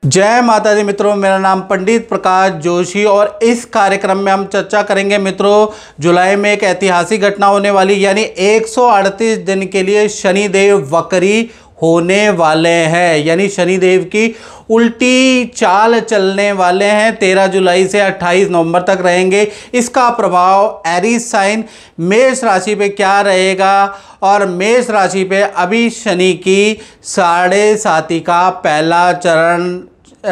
जय माता दी मित्रों, मेरा नाम पंडित प्रकाश जोशी और इस कार्यक्रम में हम चर्चा करेंगे मित्रों जुलाई में एक ऐतिहासिक घटना होने वाली, यानी 138 दिन के लिए शनिदेव वक्री होने वाले हैं, यानी शनिदेव की उल्टी चाल चलने वाले हैं। 13 जुलाई से 28 नवंबर तक रहेंगे। इसका प्रभाव एरीज साइन मेष राशि पे क्या रहेगा, और मेष राशि पे अभी शनि की 7.5 का पहला चरण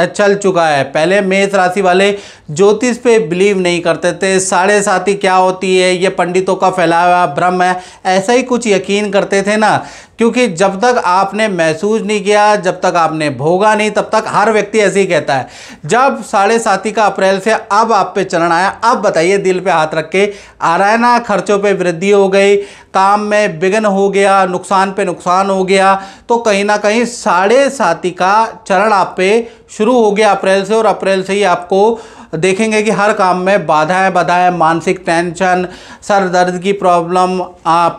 चल चुका है। पहले मेष राशि वाले ज्योतिष पे बिलीव नहीं करते थे, 7.5 क्या होती है, ये पंडितों का फैलाया हुआ भ्रम है, ऐसा ही कुछ यकीन करते थे ना, क्योंकि जब तक आपने महसूस नहीं किया, जब तक आपने भोगा नहीं, तब तक हर व्यक्ति ऐसे ही कहता है। जब 7.5 का अप्रैल से अब आप पे चरण आया, अब बताइए, दिल पे हाथ रख के, आ रहा है ना, खर्चों पे वृद्धि हो गई, काम में विघ्न हो गया, नुकसान पे नुकसान हो गया, तो कहीं ना कहीं 7.5 का चरण आप पे शुरू हो गया अप्रैल से, और अप्रैल से ही आपको देखेंगे कि हर काम में बाधाएं, मानसिक टेंशन, सर दर्द की प्रॉब्लम,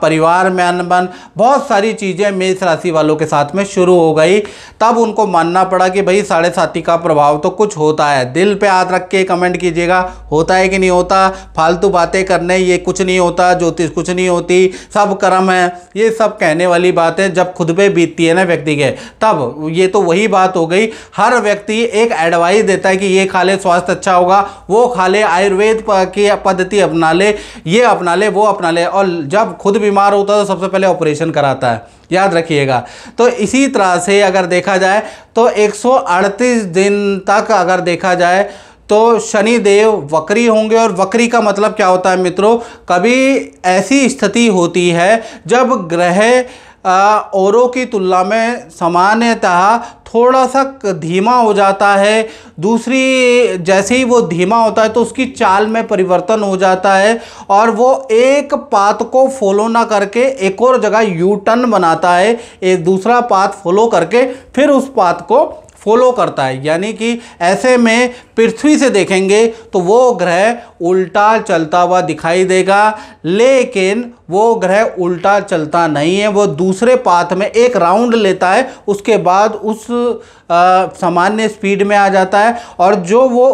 परिवार में अनबन, बहुत सारी चीज़ें मेष राशि वालों के साथ में शुरू हो गई। तब उनको मानना पड़ा कि भाई 7.5 का प्रभाव तो कुछ होता है। दिल पे हाथ रख के कमेंट कीजिएगा, होता है कि नहीं होता। फालतू बातें करने, ये कुछ नहीं होता, ज्योतिष कुछ नहीं होती, सब कर्म है, ये सब कहने वाली बातें जब खुद पे बीतती है ना व्यक्ति के, तब ये तो वही बात हो गई। हर व्यक्ति एक एडवाइस देता है कि ये खा ले स्वास्थ्य अच्छा होगा, वो खा ले, आयुर्वेद की पद्धति अपना ले, ये अपना ले, वो अपना ले, और जब खुद बीमार होता है तो सबसे पहले ऑपरेशन कराता है, याद रखिएगा। तो इसी तरह से अगर देखा जाए तो 138 दिन तक अगर देखा जाए तो शनिदेव वक्री होंगे। और वक्री का मतलब क्या होता है मित्रों, कभी ऐसी स्थिति होती है जब ग्रह औरों की तुलना में सामान्यतः थोड़ा सा धीमा हो जाता है। दूसरी, जैसे ही वो धीमा होता है तो उसकी चाल में परिवर्तन हो जाता है, और वो एक पाथ को फॉलो ना करके एक और जगह यू टर्न बनाता है, एक दूसरा पाथ फॉलो करके फिर उस पाथ को फॉलो करता है। यानी कि ऐसे में पृथ्वी से देखेंगे तो वो ग्रह उल्टा चलता हुआ दिखाई देगा, लेकिन वो ग्रह उल्टा चलता नहीं है, वो दूसरे पाथ में एक राउंड लेता है, उसके बाद उस सामान्य स्पीड में आ जाता है, और जो वो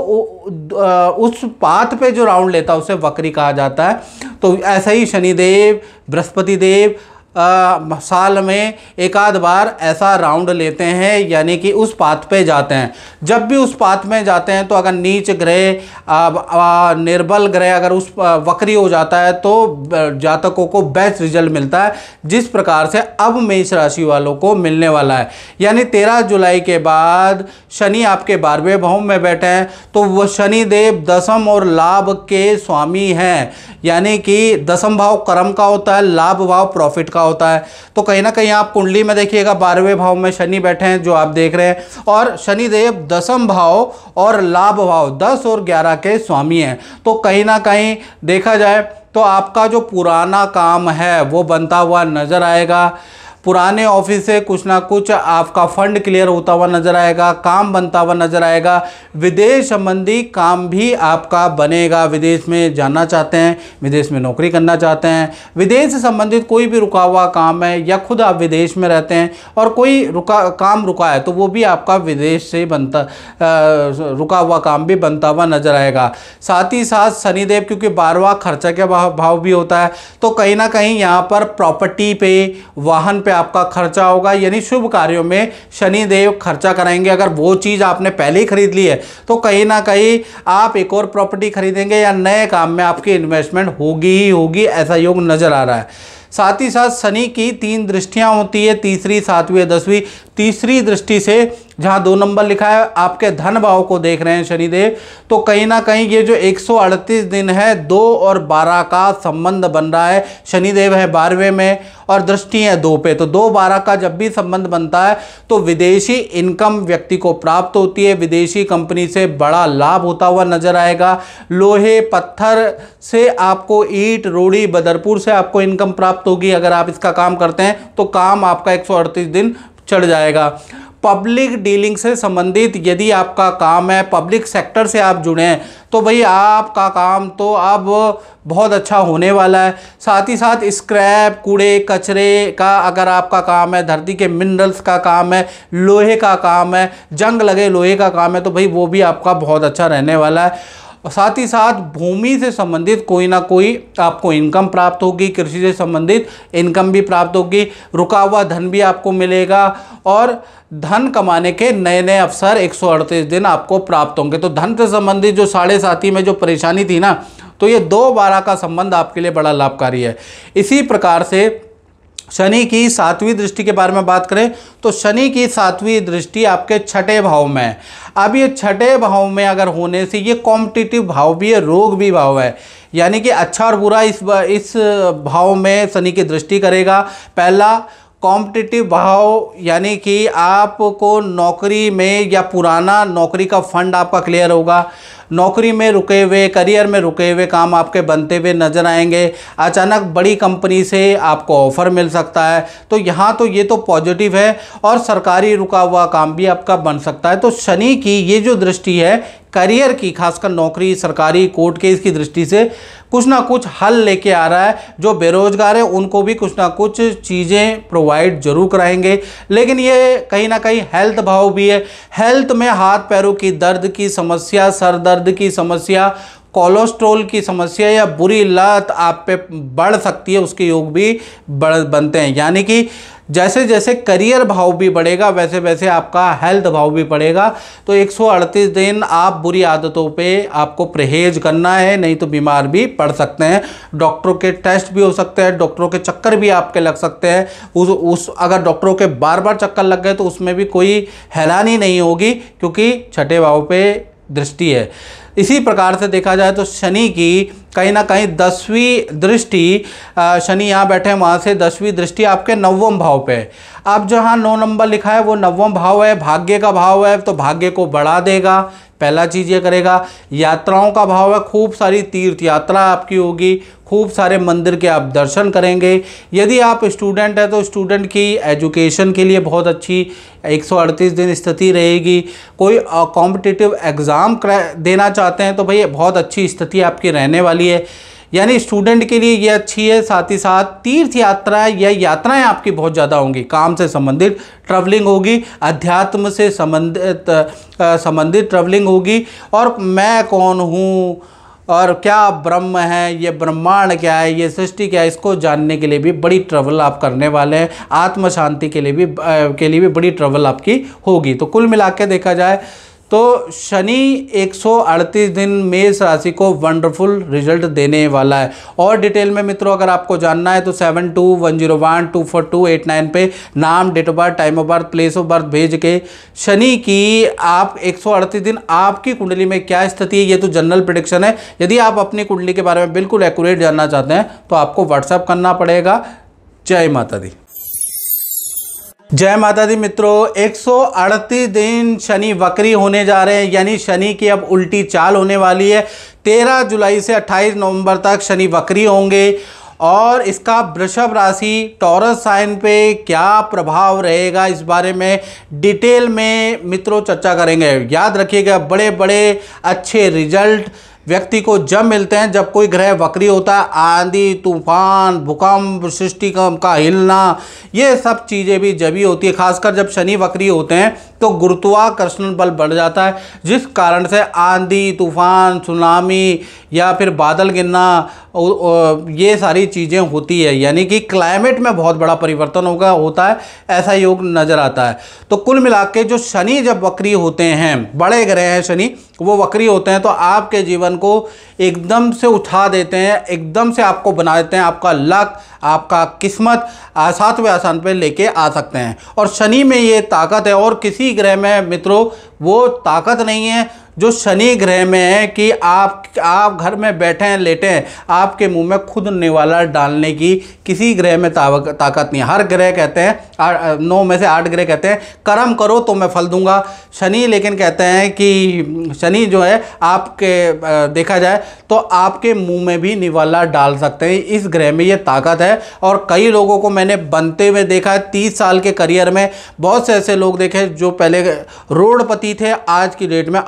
उस पाथ पे जो राउंड लेता है उसे वक्री कहा जाता है। तो ऐसा ही शनिदेव, बृहस्पति देव साल में एक आध बार ऐसा राउंड लेते हैं, यानी कि उस पाथ पे जाते हैं। जब भी उस पाथ में जाते हैं तो अगर नीच ग्रह, निर्बल ग्रह अगर उस वक्री हो जाता है तो जातकों को बेस्ट रिजल्ट मिलता है, जिस प्रकार से अब मेष राशि वालों को मिलने वाला है। यानी 13 जुलाई के बाद शनि आपके 12वें भाव में बैठे हैं, तो वह शनिदेव दसम और लाभ के स्वामी हैं, यानी कि दसम भाव कर्म का होता है, लाभ भाव प्रॉफिट का होता है। तो कहीं ना कहीं आप कुंडली में देखिएगा 12वें भाव में शनि बैठे हैं, जो आप देख रहे हैं, और शनिदेव दसम भाव और लाभ भाव 10 और 11 के स्वामी हैं। तो कहीं ना कहीं देखा जाए तो आपका जो पुराना काम है वो बनता हुआ नजर आएगा। पुराने ऑफिस से कुछ ना कुछ आपका फंड क्लियर होता हुआ नजर आएगा, काम बनता हुआ नजर आएगा। विदेश संबंधी काम भी आपका बनेगा। विदेश में जाना चाहते हैं, विदेश में नौकरी करना चाहते हैं, विदेश से संबंधित कोई भी रुका हुआ काम है, या खुद आप विदेश में रहते हैं और कोई काम रुका है, तो वो भी आपका विदेश से बनता रुका हुआ काम भी बनता हुआ नजर आएगा। साथ ही साथ शनिदेव क्योंकि 12वां खर्चा के भाव भी होता है, तो कहीं ना कहीं यहाँ पर प्रॉपर्टी पे, वाहन पे आपका खर्चा होगा, यानी शुभ कार्यों में शनिदेव खर्चा कराएंगे। अगर वो चीज आपने पहले ही खरीद ली है तो कहीं ना कहीं आप एक और प्रॉपर्टी खरीदेंगे, या नए काम में आपकी इन्वेस्टमेंट होगी ही होगी, ऐसा योग नजर आ रहा है। साथ ही साथ शनि की 3 दृष्टियां होती है, तीसरी, 7वीं, 10वीं। तीसरी दृष्टि से जहां 2 नंबर लिखा है, आपके धन भाव को देख रहे हैं शनिदेव, तो कहीं ना कहीं ये जो 138 दिन है 2 और 12 का संबंध बन रहा है। शनिदेव है 12वें में और दृष्टि है 2 पे, तो 2-12 का जब भी संबंध बनता है तो विदेशी इनकम व्यक्ति को प्राप्त होती है, विदेशी कंपनी से बड़ा लाभ होता हुआ नजर आएगा। लोहे पत्थर से आपको, ईंट रोड़ी बदरपुर से आपको इनकम प्राप्त होगी। अगर आप इसका काम करते हैं तो काम आपका 138 दिन चढ़ जाएगा। पब्लिक डीलिंग से संबंधित यदि आपका काम है, पब्लिक सेक्टर से आप जुड़े हैं, तो भाई आपका काम तो अब बहुत अच्छा होने वाला है। साथ ही साथ स्क्रैप, कूड़े कचरे का अगर आपका काम है, धरती के मिनरल्स का काम है, लोहे का काम है, जंग लगे लोहे का काम है, तो भाई वो भी आपका बहुत अच्छा रहने वाला है। और साथ ही साथ भूमि से संबंधित कोई ना कोई आपको इनकम प्राप्त होगी, कृषि से संबंधित इनकम भी प्राप्त होगी, रुका हुआ धन भी आपको मिलेगा और धन कमाने के नए नए अवसर 138 दिन आपको प्राप्त होंगे। तो धन से संबंधित जो 7.5 में जो परेशानी थी ना, तो ये 2-12 का संबंध आपके लिए बड़ा लाभकारी है। इसी प्रकार से शनि की 7वीं दृष्टि के बारे में बात करें तो शनि की 7वीं दृष्टि आपके 6ठे भाव में है। अब ये 6ठे भाव में अगर होने से ये कॉम्पिटिटिव भाव भी है, रोग भी भाव है, यानी कि अच्छा और बुरा इस भाव में शनि की दृष्टि करेगा। पहला कॉम्पिटिटिव भाव, यानी कि आपको नौकरी में या पुराना नौकरी का फंड आपका क्लियर होगा, नौकरी में रुके हुए, करियर में रुके हुए काम आपके बनते हुए नजर आएंगे, अचानक बड़ी कंपनी से आपको ऑफर मिल सकता है। तो यहाँ तो ये तो पॉजिटिव है और सरकारी रुका हुआ काम भी आपका बन सकता है। तो शनि की ये जो दृष्टि है करियर की, खासकर नौकरी, सरकारी, कोर्ट केस की दृष्टि से कुछ ना कुछ हल लेके आ रहा है। जो बेरोजगार है उनको भी कुछ ना कुछ चीज़ें प्रोवाइड जरूर कराएंगे। लेकिन ये कहीं ना कहीं हेल्थ भाव भी है। हेल्थ में हाथ पैरों की दर्द की समस्या, सर दर्द की समस्या, कोलेस्ट्रॉल की समस्या या बुरी लत आप पे बढ़ सकती है, उसके योग भी बनते हैं। यानी कि जैसे जैसे करियर भाव भी बढ़ेगा वैसे वैसे आपका हेल्थ भाव भी बढ़ेगा। तो 138 दिन आप बुरी आदतों पे आपको परहेज करना है, नहीं तो बीमार भी पड़ सकते हैं। डॉक्टरों के टेस्ट भी हो सकते हैं, डॉक्टरों के चक्कर भी आपके लग सकते हैं। अगर डॉक्टरों के बार बार चक्कर लग गए तो उसमें भी कोई हैरानी नहीं होगी, क्योंकि 6ठे भाव पे दृष्टि है। इसी प्रकार से देखा जाए तो शनि की कहीं ना कहीं 10वीं दृष्टि, शनि यहाँ बैठे हैं वहाँ से 10वीं दृष्टि आपके 9वें भाव पे है। अब जहाँ 9 नंबर लिखा है वो 9वां भाव है, भाग्य का भाव है, तो भाग्य को बढ़ा देगा। पहला चीज़ ये करेगा। यात्राओं का भाव है, खूब सारी तीर्थ यात्रा आपकी होगी, खूब सारे मंदिर के आप दर्शन करेंगे। यदि आप स्टूडेंट हैं तो स्टूडेंट की एजुकेशन के लिए बहुत अच्छी 138 दिन स्थिति रहेगी। कोई कॉम्पिटिटिव एग्ज़ाम देना चाहते हैं तो भाई बहुत अच्छी स्थिति आपकी रहने वाली है, यानी स्टूडेंट के लिए ये अच्छी है। साथ ही साथ तीर्थ यात्रा या यात्राएं आपकी बहुत ज़्यादा होंगी, काम से संबंधित ट्रैवलिंग होगी, अध्यात्म से संबंधित ट्रैवलिंग होगी। और मैं कौन हूँ और क्या ब्रह्म है, ये ब्रह्मांड क्या है, ये सृष्टि क्या है, इसको जानने के लिए भी बड़ी ट्रैवल आप करने वाले हैं। आत्म शांति के लिए भी बड़ी ट्रैवल आपकी होगी। तो कुल मिला के देखा जाए तो शनि 138 दिन मेष राशि को वंडरफुल रिजल्ट देने वाला है। और डिटेल में मित्रों अगर आपको जानना है तो 7210124289 पे नाम, date of birth, time of birth, place of birth भेज के शनि की आप 138 दिन आपकी कुंडली में क्या स्थिति है, ये तो जनरल प्रेडिक्शन है। यदि आप अपनी कुंडली के बारे में बिल्कुल एक्यूरेट जानना चाहते हैं तो आपको व्हाट्सएप करना पड़ेगा। जय माता दी। जय माता दी मित्रों, 138 दिन शनि वक्री होने जा रहे हैं, यानी शनि की अब उल्टी चाल होने वाली है। 13 जुलाई से 28 नवंबर तक शनि वक्री होंगे और इसका वृषभ राशि, टॉरस साइन पे क्या प्रभाव रहेगा इस बारे में डिटेल में मित्रों चर्चा करेंगे। याद रखिएगा, बड़े बड़े अच्छे रिजल्ट व्यक्ति को जब मिलते हैं जब कोई ग्रह वक्री होता है। आंधी, तूफान, भूकंप, सृष्टि का हिलना, ये सब चीज़ें भी जब ही होती है। खासकर जब शनि वक्री होते हैं तो गुरुत्वाकर्षण बल बढ़ जाता है, जिस कारण से आंधी, तूफान, सुनामी या फिर बादल गिरना, ये सारी चीज़ें होती है। यानी कि क्लाइमेट में बहुत बड़ा परिवर्तन होता है, ऐसा योग नज़र आता है। तो कुल मिला के जो शनि जब वक्री होते हैं, बड़े ग्रह हैं शनि, वो वक्री होते हैं तो आपके जीवन को एकदम से उठा देते हैं, एकदम से आपको बना देते हैं। आपका लक, आपका किस्मत 7वें आसान पे लेके आ सकते हैं। और शनि में ये ताकत है और किसी ग्रह में मित्रों वो ताकत नहीं है जो शनि ग्रह में है कि आप घर में बैठे हैं, लेटे हैं, आपके मुंह में खुद निवाला डालने की किसी ग्रह में ताकत नहीं है। हर ग्रह कहते हैं 9 में से 8 ग्रह कहते हैं कर्म करो तो मैं फल दूंगा। शनि लेकिन कहते हैं कि शनि जो है आपके देखा जाए तो आपके मुंह में भी निवाला डाल सकते हैं। इस ग्रह में ये ताकत है और कई लोगों को मैंने बनते हुए देखा है। 30 साल के करियर में बहुत से ऐसे लोग देखे जो पहले करोड़पति थे, आज की डेट में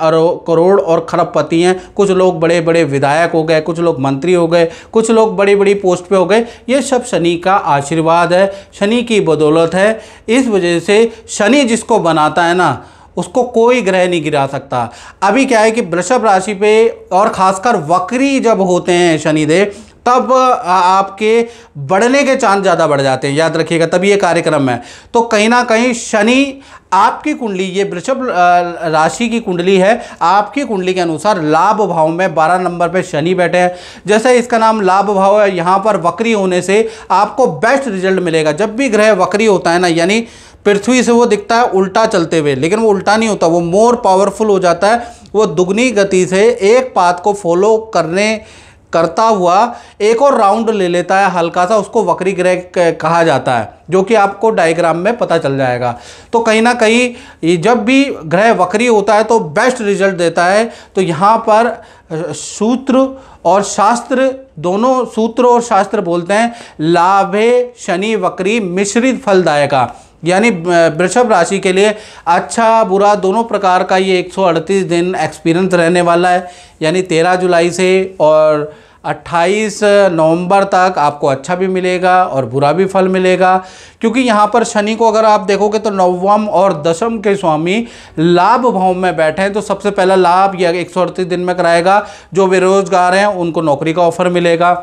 करोड़ और खरबपति हैं। कुछ लोग बड़े बड़े विधायक हो गए, कुछ लोग मंत्री हो गए, कुछ लोग बड़ी बड़ी पोस्ट पे हो गए। ये सब शनि का आशीर्वाद है, शनि की बदौलत है। इस वजह से शनि जिसको बनाता है ना, उसको कोई ग्रह नहीं गिरा सकता। अभी क्या है कि वृषभ राशि पे और खासकर वक्री जब होते हैं शनिदेव, तब आपके बढ़ने के चांस ज़्यादा बढ़ जाते हैं, याद रखिएगा। तभी ये कार्यक्रम है। तो कहीं ना कहीं शनि आपकी कुंडली, ये वृषभ राशि की कुंडली है, आपकी कुंडली के अनुसार लाभ भाव में 12 नंबर पे शनि बैठे हैं। जैसे इसका नाम लाभ भाव है, यहाँ पर वक्री होने से आपको बेस्ट रिजल्ट मिलेगा। जब भी ग्रह वक्री होता है ना, यानी पृथ्वी से वो दिखता है उल्टा चलते हुए, लेकिन वो उल्टा नहीं होता, वो मोर पावरफुल हो जाता है। वो दुगनी गति से एक पाथ को फॉलो करता हुआ एक और राउंड ले लेता है हल्का सा, उसको वक्री ग्रह कहा जाता है, जो कि आपको डायग्राम में पता चल जाएगा। तो कहीं ना कहीं जब भी ग्रह वक्री होता है तो बेस्ट रिजल्ट देता है। तो यहाँ पर सूत्र और शास्त्र, दोनों सूत्र और शास्त्र बोलते हैं लाभे शनि वक्री मिश्रित फलदायका, यानी वृषभ राशि के लिए अच्छा बुरा दोनों प्रकार का ये 138 दिन एक्सपीरियंस रहने वाला है। यानी 13 जुलाई से और 28 नवंबर तक आपको अच्छा भी मिलेगा और बुरा भी फल मिलेगा। क्योंकि यहाँ पर शनि को अगर आप देखोगे तो नवम और दशम के स्वामी लाभ भाव में बैठे हैं। तो सबसे पहला लाभ यह 138 दिन में कराएगा। जो बेरोजगार हैं उनको नौकरी का ऑफर मिलेगा,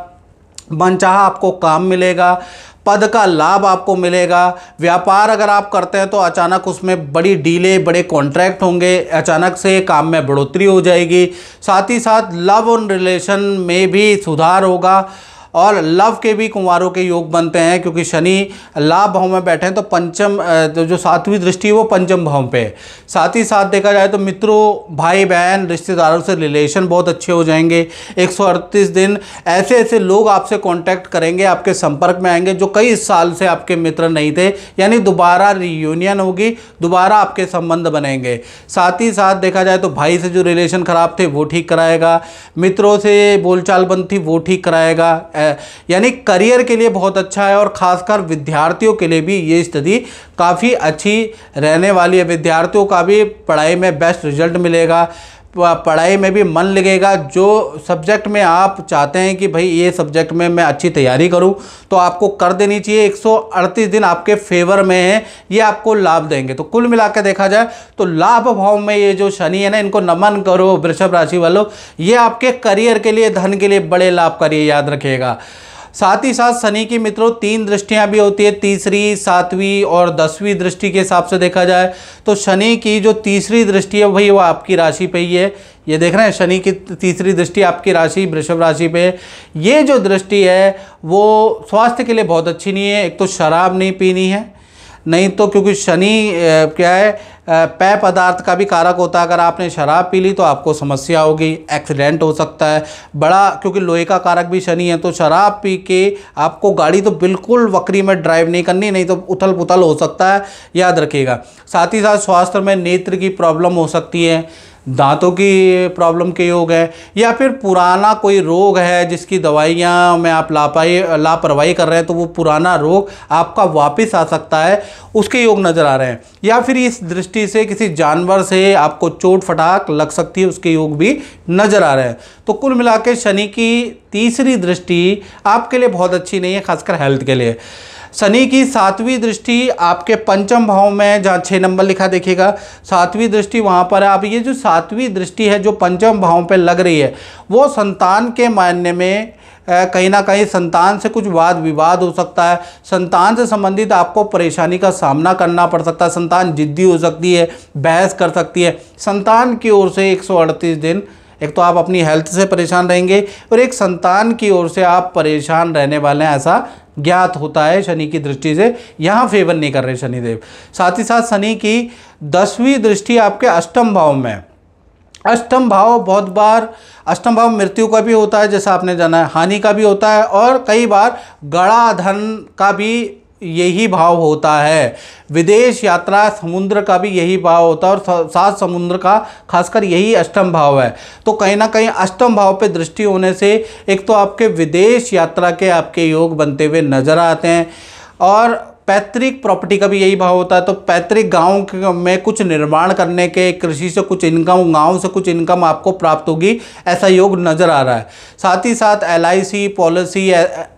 मनचाहा आपको काम मिलेगा, पद का लाभ आपको मिलेगा। व्यापार अगर आप करते हैं तो अचानक उसमें बड़ी डीले, बड़े कॉन्ट्रैक्ट होंगे, अचानक से काम में बढ़ोतरी हो जाएगी। साथ ही साथ लव और रिलेशन में भी सुधार होगा और लव के भी कुंवारों के योग बनते हैं। क्योंकि शनि लाभ भाव में बैठे हैं तो पंचम जो 7वीं दृष्टि है वो पंचम भाव पे है। साथ ही साथ देखा जाए तो मित्रों, भाई बहन, रिश्तेदारों से रिलेशन बहुत अच्छे हो जाएंगे। 138 दिन ऐसे ऐसे लोग आपसे कांटेक्ट करेंगे, आपके संपर्क में आएंगे जो कई साल से आपके मित्र नहीं थे, यानी दोबारा रियूनियन होगी, दोबारा आपके संबंध बनेंगे। साथ ही साथ देखा जाए तो भाई से जो रिलेशन खराब थे वो ठीक कराएगा, मित्रों से बोलचाल बंद थी वो ठीक कराएगा। यानी करियर के लिए बहुत अच्छा है और खासकर विद्यार्थियों के लिए भी ये स्थिति काफ़ी अच्छी रहने वाली है। विद्यार्थियों का भी पढ़ाई में बेस्ट रिजल्ट मिलेगा, पढ़ाई में भी मन लगेगा। जो सब्जेक्ट में आप चाहते हैं कि भाई ये सब्जेक्ट में मैं अच्छी तैयारी करूं, तो आपको कर देनी चाहिए। 138 दिन आपके फेवर में है, ये आपको लाभ देंगे। तो कुल मिलाकर देखा जाए तो लाभ भाव में ये जो शनि है ना, इनको नमन करो वृषभ राशि वालों। ये आपके करियर के लिए, धन के लिए बड़े लाभकारी है, याद रखिएगा। साथ ही साथ शनि की मित्रों 3 दृष्टियां भी होती है, तीसरी, 7वीं और 10वीं दृष्टि के हिसाब से देखा जाए तो शनि की जो तीसरी दृष्टि है भाई वो आपकी राशि पे ही है। ये देख रहे हैं शनि की तीसरी दृष्टि आपकी राशि वृषभ राशि पे। ये जो दृष्टि है वो स्वास्थ्य के लिए बहुत अच्छी नहीं है। एक तो शराब नहीं पीनी है, नहीं तो क्योंकि शनि क्या है पेय पदार्थ का भी कारक होता है। अगर आपने शराब पी ली तो आपको समस्या होगी, एक्सीडेंट हो सकता है बड़ा, क्योंकि लोहे का कारक भी शनि है। तो शराब पी के आपको गाड़ी तो बिल्कुल वक्री में ड्राइव नहीं करनी, नहीं तो उथल पुथल हो सकता है, याद रखिएगा। साथ ही साथ स्वास्थ्य में नेत्र की प्रॉब्लम हो सकती है, दांतों की प्रॉब्लम के योग है, या फिर पुराना कोई रोग है जिसकी दवाइयाँ में आप लापरवाही कर रहे हैं तो वो पुराना रोग आपका वापस आ सकता है, उसके योग नज़र आ रहे हैं। या फिर इस दृष्टि से किसी जानवर से आपको चोट फटाक लग सकती है, उसके योग भी नज़र आ रहे हैं। तो कुल मिला के शनि की तीसरी दृष्टि आपके लिए बहुत अच्छी नहीं है, खासकर हेल्थ के लिए। शनि की 7वीं दृष्टि आपके पंचम भाव में, जहाँ 6 नंबर लिखा देखिएगा, 7वीं दृष्टि वहाँ पर है। अब ये जो 7वीं दृष्टि है जो पंचम भाव पे लग रही है, वो संतान के मायने में कहीं ना कहीं संतान से कुछ वाद विवाद हो सकता है, संतान से संबंधित आपको परेशानी का सामना करना पड़ सकता है, संतान जिद्दी हो सकती है, बहस कर सकती है। संतान की ओर से 138 दिन एक तो आप अपनी हेल्थ से परेशान रहेंगे और एक संतान की ओर से आप परेशान रहने वाले हैं, ऐसा ज्ञात होता है शनि की दृष्टि से। यहाँ फेवर नहीं कर रहे शनिदेव। साथ ही साथ शनि की 10वीं दृष्टि आपके अष्टम भाव में, अष्टम भाव बहुत बार, अष्टम भाव मृत्यु का भी होता है जैसा आपने जाना है, हानि का भी होता है, और कई बार गड़ा धन का भी यही भाव होता है। विदेश यात्रा, समुद्र का भी यही भाव होता है, और सात समुद्र का खासकर यही अष्टम भाव है। तो कहीं ना कहीं अष्टम भाव पे दृष्टि होने से एक तो आपके विदेश यात्रा के आपके योग बनते हुए नजर आते हैं, और पैतृक प्रॉपर्टी का भी यही भाव होता है। तो पैतृक गांव में कुछ निर्माण करने के, कृषि से कुछ इनकम, गांव से कुछ इनकम आपको प्राप्त होगी, ऐसा योग नज़र आ रहा है। साथ ही साथ LIC policy,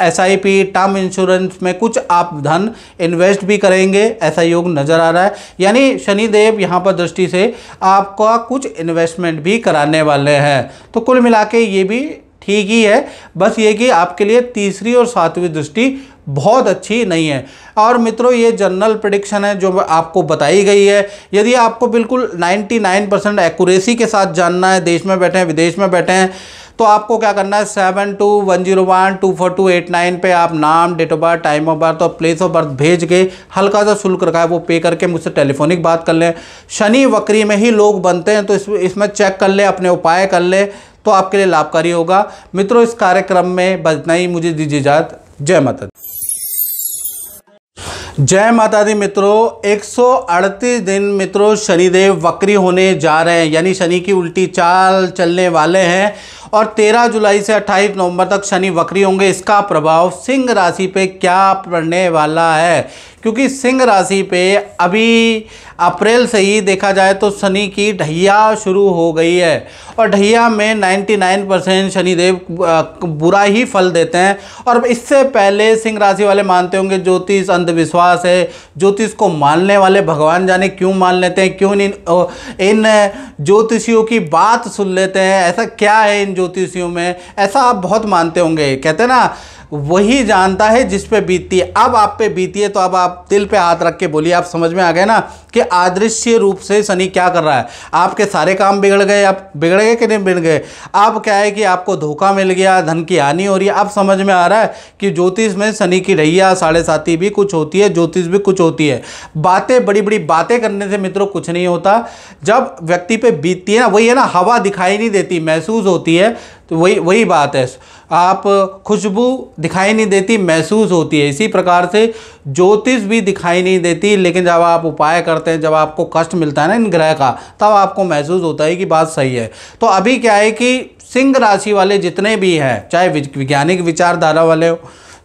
SIP, term insurance में कुछ आप धन इन्वेस्ट भी करेंगे, ऐसा योग नज़र आ रहा है। यानी शनिदेव यहाँ पर दृष्टि से आपका कुछ इन्वेस्टमेंट भी कराने वाले हैं। तो कुल मिला के ये भी ठीक ही है, बस ये कि आपके लिए तीसरी और सातवीं दृष्टि बहुत अच्छी नहीं है। और मित्रों, ये जनरल प्रेडिक्शन है जो आपको बताई गई है। यदि आपको बिल्कुल 99% एक्यूरेसी के साथ जानना है, देश में बैठे हैं, विदेश में बैठे हैं, तो आपको क्या करना है, 7210124289 पे आप नाम, date of birth, time of birth और प्लेस ऑफ बर्थ भेज के हल्का सा शुल्क रखा है वो पे करके मुझसे टेलीफोनिक बात कर लें। शनि वक्री में ही लोग बनते हैं, तो इसमें चेक कर ले, अपने उपाय कर ले, तो आपके लिए लाभकारी होगा। मित्रों, इस कार्यक्रम में बस इतना ही, मुझे दीजिए इजाजत। जय माता दी। जय माता दी। मित्रों, 138 दिन मित्रों शनिदेव वक्री होने जा रहे हैं, यानी शनि की उल्टी चाल चलने वाले हैं, और 13 जुलाई से 28 नवंबर तक शनि वक्री होंगे। इसका प्रभाव सिंह राशि पे क्या पड़ने वाला है, क्योंकि सिंह राशि पे अभी अप्रैल से ही देखा जाए तो शनि की ढैया शुरू हो गई है, और ढैया में 99% शनिदेव बुरा ही फल देते हैं। और इससे पहले सिंह राशि वाले मानते होंगे ज्योतिष अंधविश्वास है, ज्योतिष को मानने वाले भगवान जाने क्यों मान लेते हैं, क्यों इन ज्योतिषियों की बात सुन लेते हैं, ऐसा क्या है इन ज्योतिषियों में, ऐसा आप बहुत मानते होंगे। कहते हैं ना, वही जानता है जिस पे बीतती है। अब आप पे बीती है तो अब आप दिल पे हाथ रख के बोलिए, आप समझ में आ गए ना कि अदृश्य रूप से शनि क्या कर रहा है। आपके सारे काम बिगड़ गए, आप बिगड़ गए कि नहीं बिगड़ गए। अब क्या है कि आपको धोखा मिल गया, धन की हानि हो रही है। अब समझ में आ रहा है कि ज्योतिष में शनि की ढैया, साढ़े साती भी कुछ होती है, ज्योतिष भी कुछ होती है। बातें, बड़ी बड़ी बातें करने से मित्रों कुछ नहीं होता। जब व्यक्ति पे बीतती है ना, वही है ना, हवा दिखाई नहीं देती, महसूस होती है। तो वही बात है, आप खुशबू दिखाई नहीं देती, महसूस होती है। इसी प्रकार से ज्योतिष भी दिखाई नहीं देती, लेकिन जब आप उपाय करते हैं, जब आपको कष्ट मिलता है ना इन ग्रह का, तब आपको महसूस होता है कि बात सही है। तो अभी क्या है कि सिंह राशि वाले जितने भी हैं, चाहे वैज्ञानिक विचारधारा वाले हो,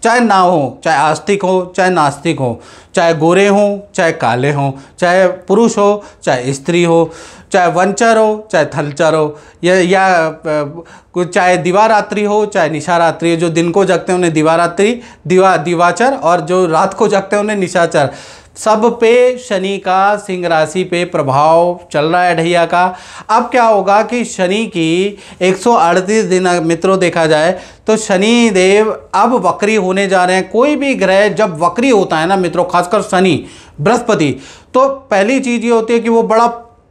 चाहे ना हो, चाहे आस्तिक हो, चाहे नास्तिक हो, चाहे गोरे हों, चाहे काले हों, चाहे पुरुष हो, चाहे स्त्री हो, चाहे वंचर हो, चाहे थलचर हो, या चाहे दिवारात्रि हो, चाहे निशारात्रि हो। जो दिन को जगते हैं उन्हें दिवारात्रि, दिवाचर, और जो रात को जगते हैं उन्हें निशाचर। सब पे शनि का सिंह राशि पे प्रभाव चल रहा है ढैया का। अब क्या होगा कि शनि की 138 दिन मित्रों देखा जाए तो शनि देव अब वक्री होने जा रहे हैं। कोई भी ग्रह जब वक्री होता है ना मित्रों, खासकर शनि, बृहस्पति, तो पहली चीज़ ये होती है कि वो बड़ा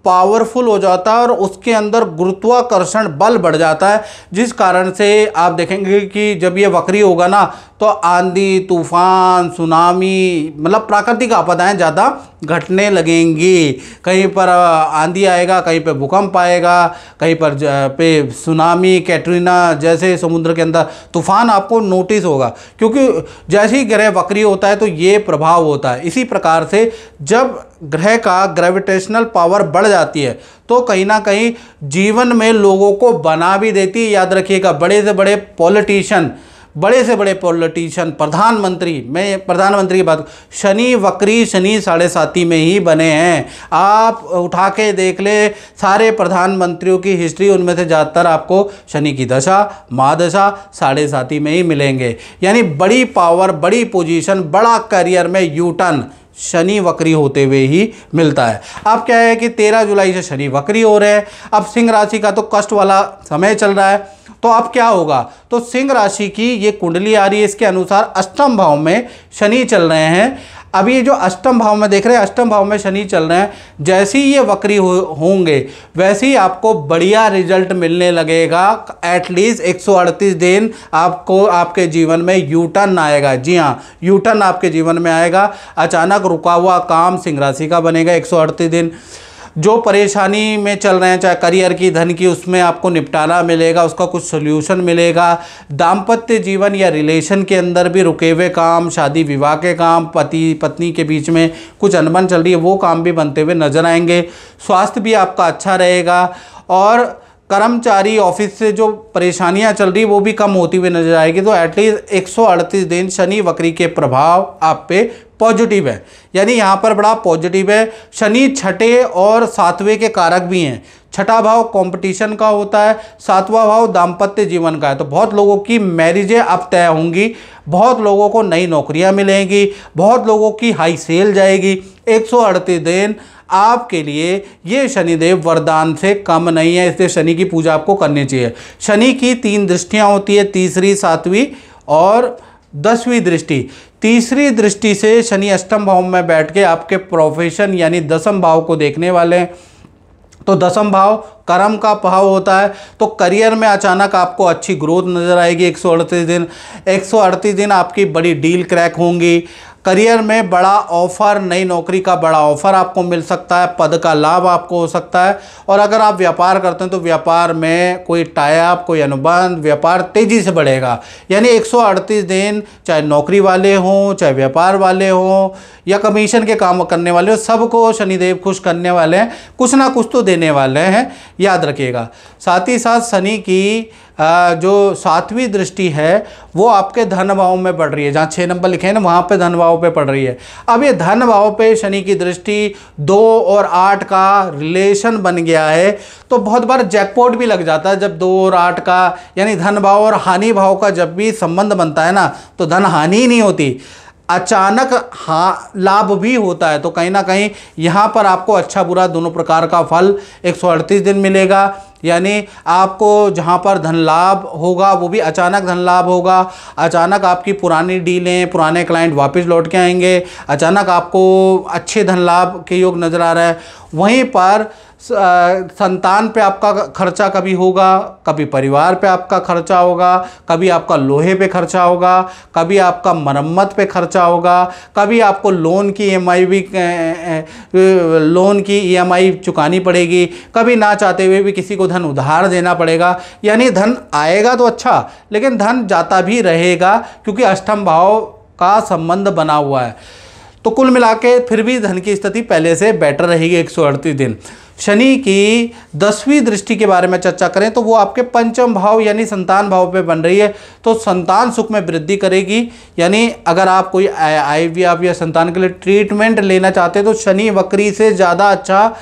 पावरफुल हो जाता है और उसके अंदर गुरुत्वाकर्षण बल बढ़ जाता है, जिस कारण से आप देखेंगे कि जब ये वक्री होगा ना तो आंधी, तूफान, सुनामी, मतलब प्राकृतिक आपदाएं ज़्यादा घटने लगेंगी। कहीं पर आंधी आएगा, कहीं पे भूकंप आएगा, कहीं पर पे सुनामी, कैटरीना जैसे समुद्र के अंदर तूफान आपको नोटिस होगा, क्योंकि जैसे ही ग्रह वक्री होता है तो ये प्रभाव होता है। इसी प्रकार से जब ग्रह का ग्रेविटेशनल पावर बढ़ जाती है तो कहीं ना कहीं जीवन में लोगों को बना भी देती है। याद रखिएगा, बड़े से बड़े पॉलिटिशियन, प्रधानमंत्री, मैं प्रधानमंत्री की बात, शनि वक्री, शनि साढ़े साती में ही बने हैं। आप उठा के देख ले सारे प्रधानमंत्रियों की हिस्ट्री, उनमें से ज़्यादातर आपको शनि की दशा, महादशा साढ़े साती में ही मिलेंगे। यानी बड़ी पावर, बड़ी पोजीशन, बड़ा करियर में यू टर्न शनि वक्री होते हुए ही मिलता है। अब क्या है कि 13 जुलाई से शनि वक्री हो रहे हैं। अब सिंह राशि का तो कष्ट वाला समय चल रहा है, तो अब क्या होगा, तो सिंह राशि की ये कुंडली आ रही है, इसके अनुसार अष्टम भाव में शनि चल रहे हैं। अभी ये जो अष्टम भाव में देख रहे हैं, अष्टम भाव में शनि चल रहे हैं, जैसे ही ये वक्री होंगे वैसे ही आपको बढ़िया रिजल्ट मिलने लगेगा। एटलीस्ट 138 दिन आपको आपके जीवन में यू टर्न आएगा। जी हाँ, यू टर्न आपके जीवन में आएगा। अचानक रुका हुआ काम सिंह राशि का बनेगा 138 दिन। जो परेशानी में चल रहे हैं, चाहे करियर की, धन की, उसमें आपको निपटारा मिलेगा, उसका कुछ सोल्यूशन मिलेगा। दाम्पत्य जीवन या रिलेशन के अंदर भी रुके हुए काम, शादी विवाह के काम, पति पत्नी के बीच में कुछ अनबन चल रही है, वो काम भी बनते हुए नजर आएंगे। स्वास्थ्य भी आपका अच्छा रहेगा और कर्मचारी ऑफिस से जो परेशानियां चल रही वो भी कम होती हुई नजर आएगी। तो एटलीस्ट 138 दिन शनि वक्री के प्रभाव आप पे पॉजिटिव है, यानी यहाँ पर बड़ा पॉजिटिव है। शनि छठे और सातवें के कारक भी हैं। छठा भाव कंपटीशन का होता है, सातवां भाव दाम्पत्य जीवन का है। तो बहुत लोगों की मैरिजें अब तय होंगी, बहुत लोगों को नई नौकरियां मिलेंगी, बहुत लोगों की हाई सेल जाएगी। 138 दिन आपके लिए ये शनिदेव वरदान से कम नहीं है, इसलिए शनि की पूजा आपको करनी चाहिए। शनि की 3 दृष्टियां होती है, तीसरी, सातवीं और 10वीं दृष्टि। तीसरी दृष्टि से शनि अष्टम भाव में बैठ के आपके प्रोफेशन यानी 10म भाव को देखने वाले हैं। तो 10म भाव कर्म का भाव होता है, तो करियर में अचानक आपको अच्छी ग्रोथ नजर आएगी। 138 दिन आपकी बड़ी डील क्रैक होंगी। करियर में बड़ा ऑफर, नई नौकरी का बड़ा ऑफर आपको मिल सकता है, पद का लाभ आपको हो सकता है। और अगर आप व्यापार करते हैं तो व्यापार में कोई टाई अप, कोई अनुबंध, व्यापार तेजी से बढ़ेगा। यानी 138 दिन चाहे नौकरी वाले हों, चाहे व्यापार वाले हों या कमीशन के काम करने वाले हो, सबको शनिदेव खुश करने वाले हैं, कुछ ना कुछ तो देने वाले हैं, याद रखिएगा। साथ ही साथ शनि की जो 7वीं दृष्टि है वो आपके धन भाव में पड़ रही है। जहाँ 6 नंबर लिखे हैं ना, वहाँ पे धन भाव पे पड़ रही है। अब ये धन भाव पे शनि की दृष्टि 2 और 8 का रिलेशन बन गया है, तो बहुत बार जैकपॉट भी लग जाता है जब 2 और 8 का, यानी धन भाव और हानि भाव का जब भी संबंध बनता है ना, तो धन हानि ही नहीं होती, अचानक लाभ भी होता है। तो कहीं ना कहीं यहाँ पर आपको अच्छा बुरा दोनों प्रकार का फल 138 दिन मिलेगा। यानी आपको जहाँ पर धन लाभ होगा वो भी अचानक धन लाभ होगा, अचानक आपकी पुरानी डीलें, पुराने क्लाइंट वापस लौट के आएंगे, अचानक आपको अच्छे धन लाभ के योग नज़र आ रहा है। वहीं पर संतान पे आपका खर्चा कभी होगा, कभी परिवार पे आपका खर्चा होगा, कभी आपका लोहे पे खर्चा होगा, कभी आपका मरम्मत पे खर्चा होगा, कभी आपको लोन की ईएमआई चुकानी पड़ेगी, कभी ना चाहते हुए भी किसी को धन उधार देना पड़ेगा। यानी धन आएगा तो अच्छा, लेकिन धन जाता भी रहेगा क्योंकि अष्टम भाव का संबंध बना हुआ है। तो कुल मिला के फिर भी धन की स्थिति पहले से बेटर रहेगी 138 दिन। शनि की 10वीं दृष्टि के बारे में चर्चा करें तो वो आपके पंचम भाव यानी संतान भाव पे बन रही है, तो संतान सुख में वृद्धि करेगी। यानी अगर आप कोई IVF या संतान के लिए ट्रीटमेंट लेना चाहते हैं तो शनि वक्री से ज़्यादा अच्छा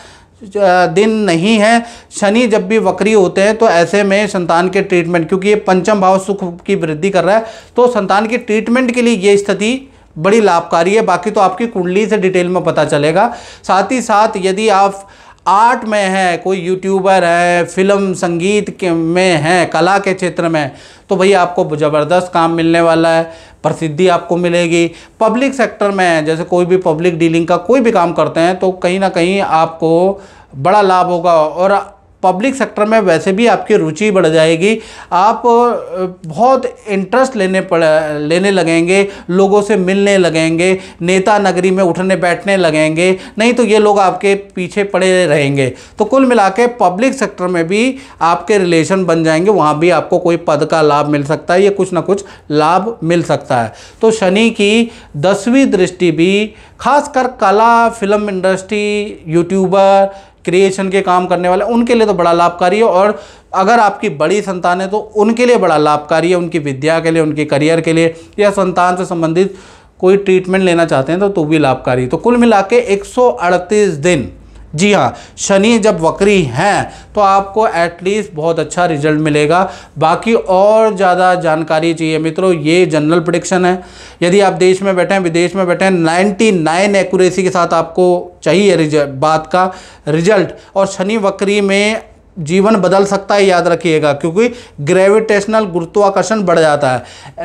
दिन नहीं है। शनि जब भी वक्री होते हैं तो ऐसे में संतान के ट्रीटमेंट, क्योंकि ये पंचम भाव सुख की वृद्धि कर रहा है, तो संतान की ट्रीटमेंट के लिए ये स्थिति बड़ी लाभकारी है। बाकी तो आपकी कुंडली से डिटेल में पता चलेगा। साथ ही साथ यदि आप आर्ट में है, कोई यूट्यूबर है, फिल्म संगीत के में है, कला के क्षेत्र में, तो भैया आपको ज़बरदस्त काम मिलने वाला है, प्रसिद्धि आपको मिलेगी। पब्लिक सेक्टर में जैसे कोई भी पब्लिक डीलिंग का कोई भी काम करते हैं तो कहीं ना कहीं आपको बड़ा लाभ होगा। और पब्लिक सेक्टर में वैसे भी आपकी रुचि बढ़ जाएगी, आप बहुत इंटरेस्ट लेने लगेंगे, लोगों से मिलने लगेंगे, नेता नगरी में उठने बैठने लगेंगे, नहीं तो ये लोग आपके पीछे पड़े रहेंगे। तो कुल मिला के पब्लिक सेक्टर में भी आपके रिलेशन बन जाएंगे, वहाँ भी आपको कोई पद का लाभ मिल सकता है, ये कुछ ना कुछ लाभ मिल सकता है। तो शनि की 10वीं दृष्टि भी खासकर कला, फिल्म इंडस्ट्री, यूट्यूबर, क्रिएशन के काम करने वाले, उनके लिए तो बड़ा लाभकारी है। और अगर आपकी बड़ी संतान है तो उनके लिए बड़ा लाभकारी है, उनकी विद्या के लिए, उनके करियर के लिए, या संतान से संबंधित कोई ट्रीटमेंट लेना चाहते हैं तो भी लाभकारी। तो कुल मिला के 138 दिन, जी हाँ, शनि जब वक्री हैं तो आपको एटलीस्ट बहुत अच्छा रिजल्ट मिलेगा। बाकी और ज़्यादा जानकारी चाहिए मित्रों, ये जनरल प्रेडिक्शन है। यदि आप देश में बैठे हैं, विदेश में बैठे हैं, 99 एक्यूरेसी के साथ आपको चाहिए बात का रिजल्ट। और शनि वक्री में जीवन बदल सकता है, याद रखिएगा, क्योंकि ग्रेविटेशनल गुरुत्वाकर्षण बढ़ जाता है,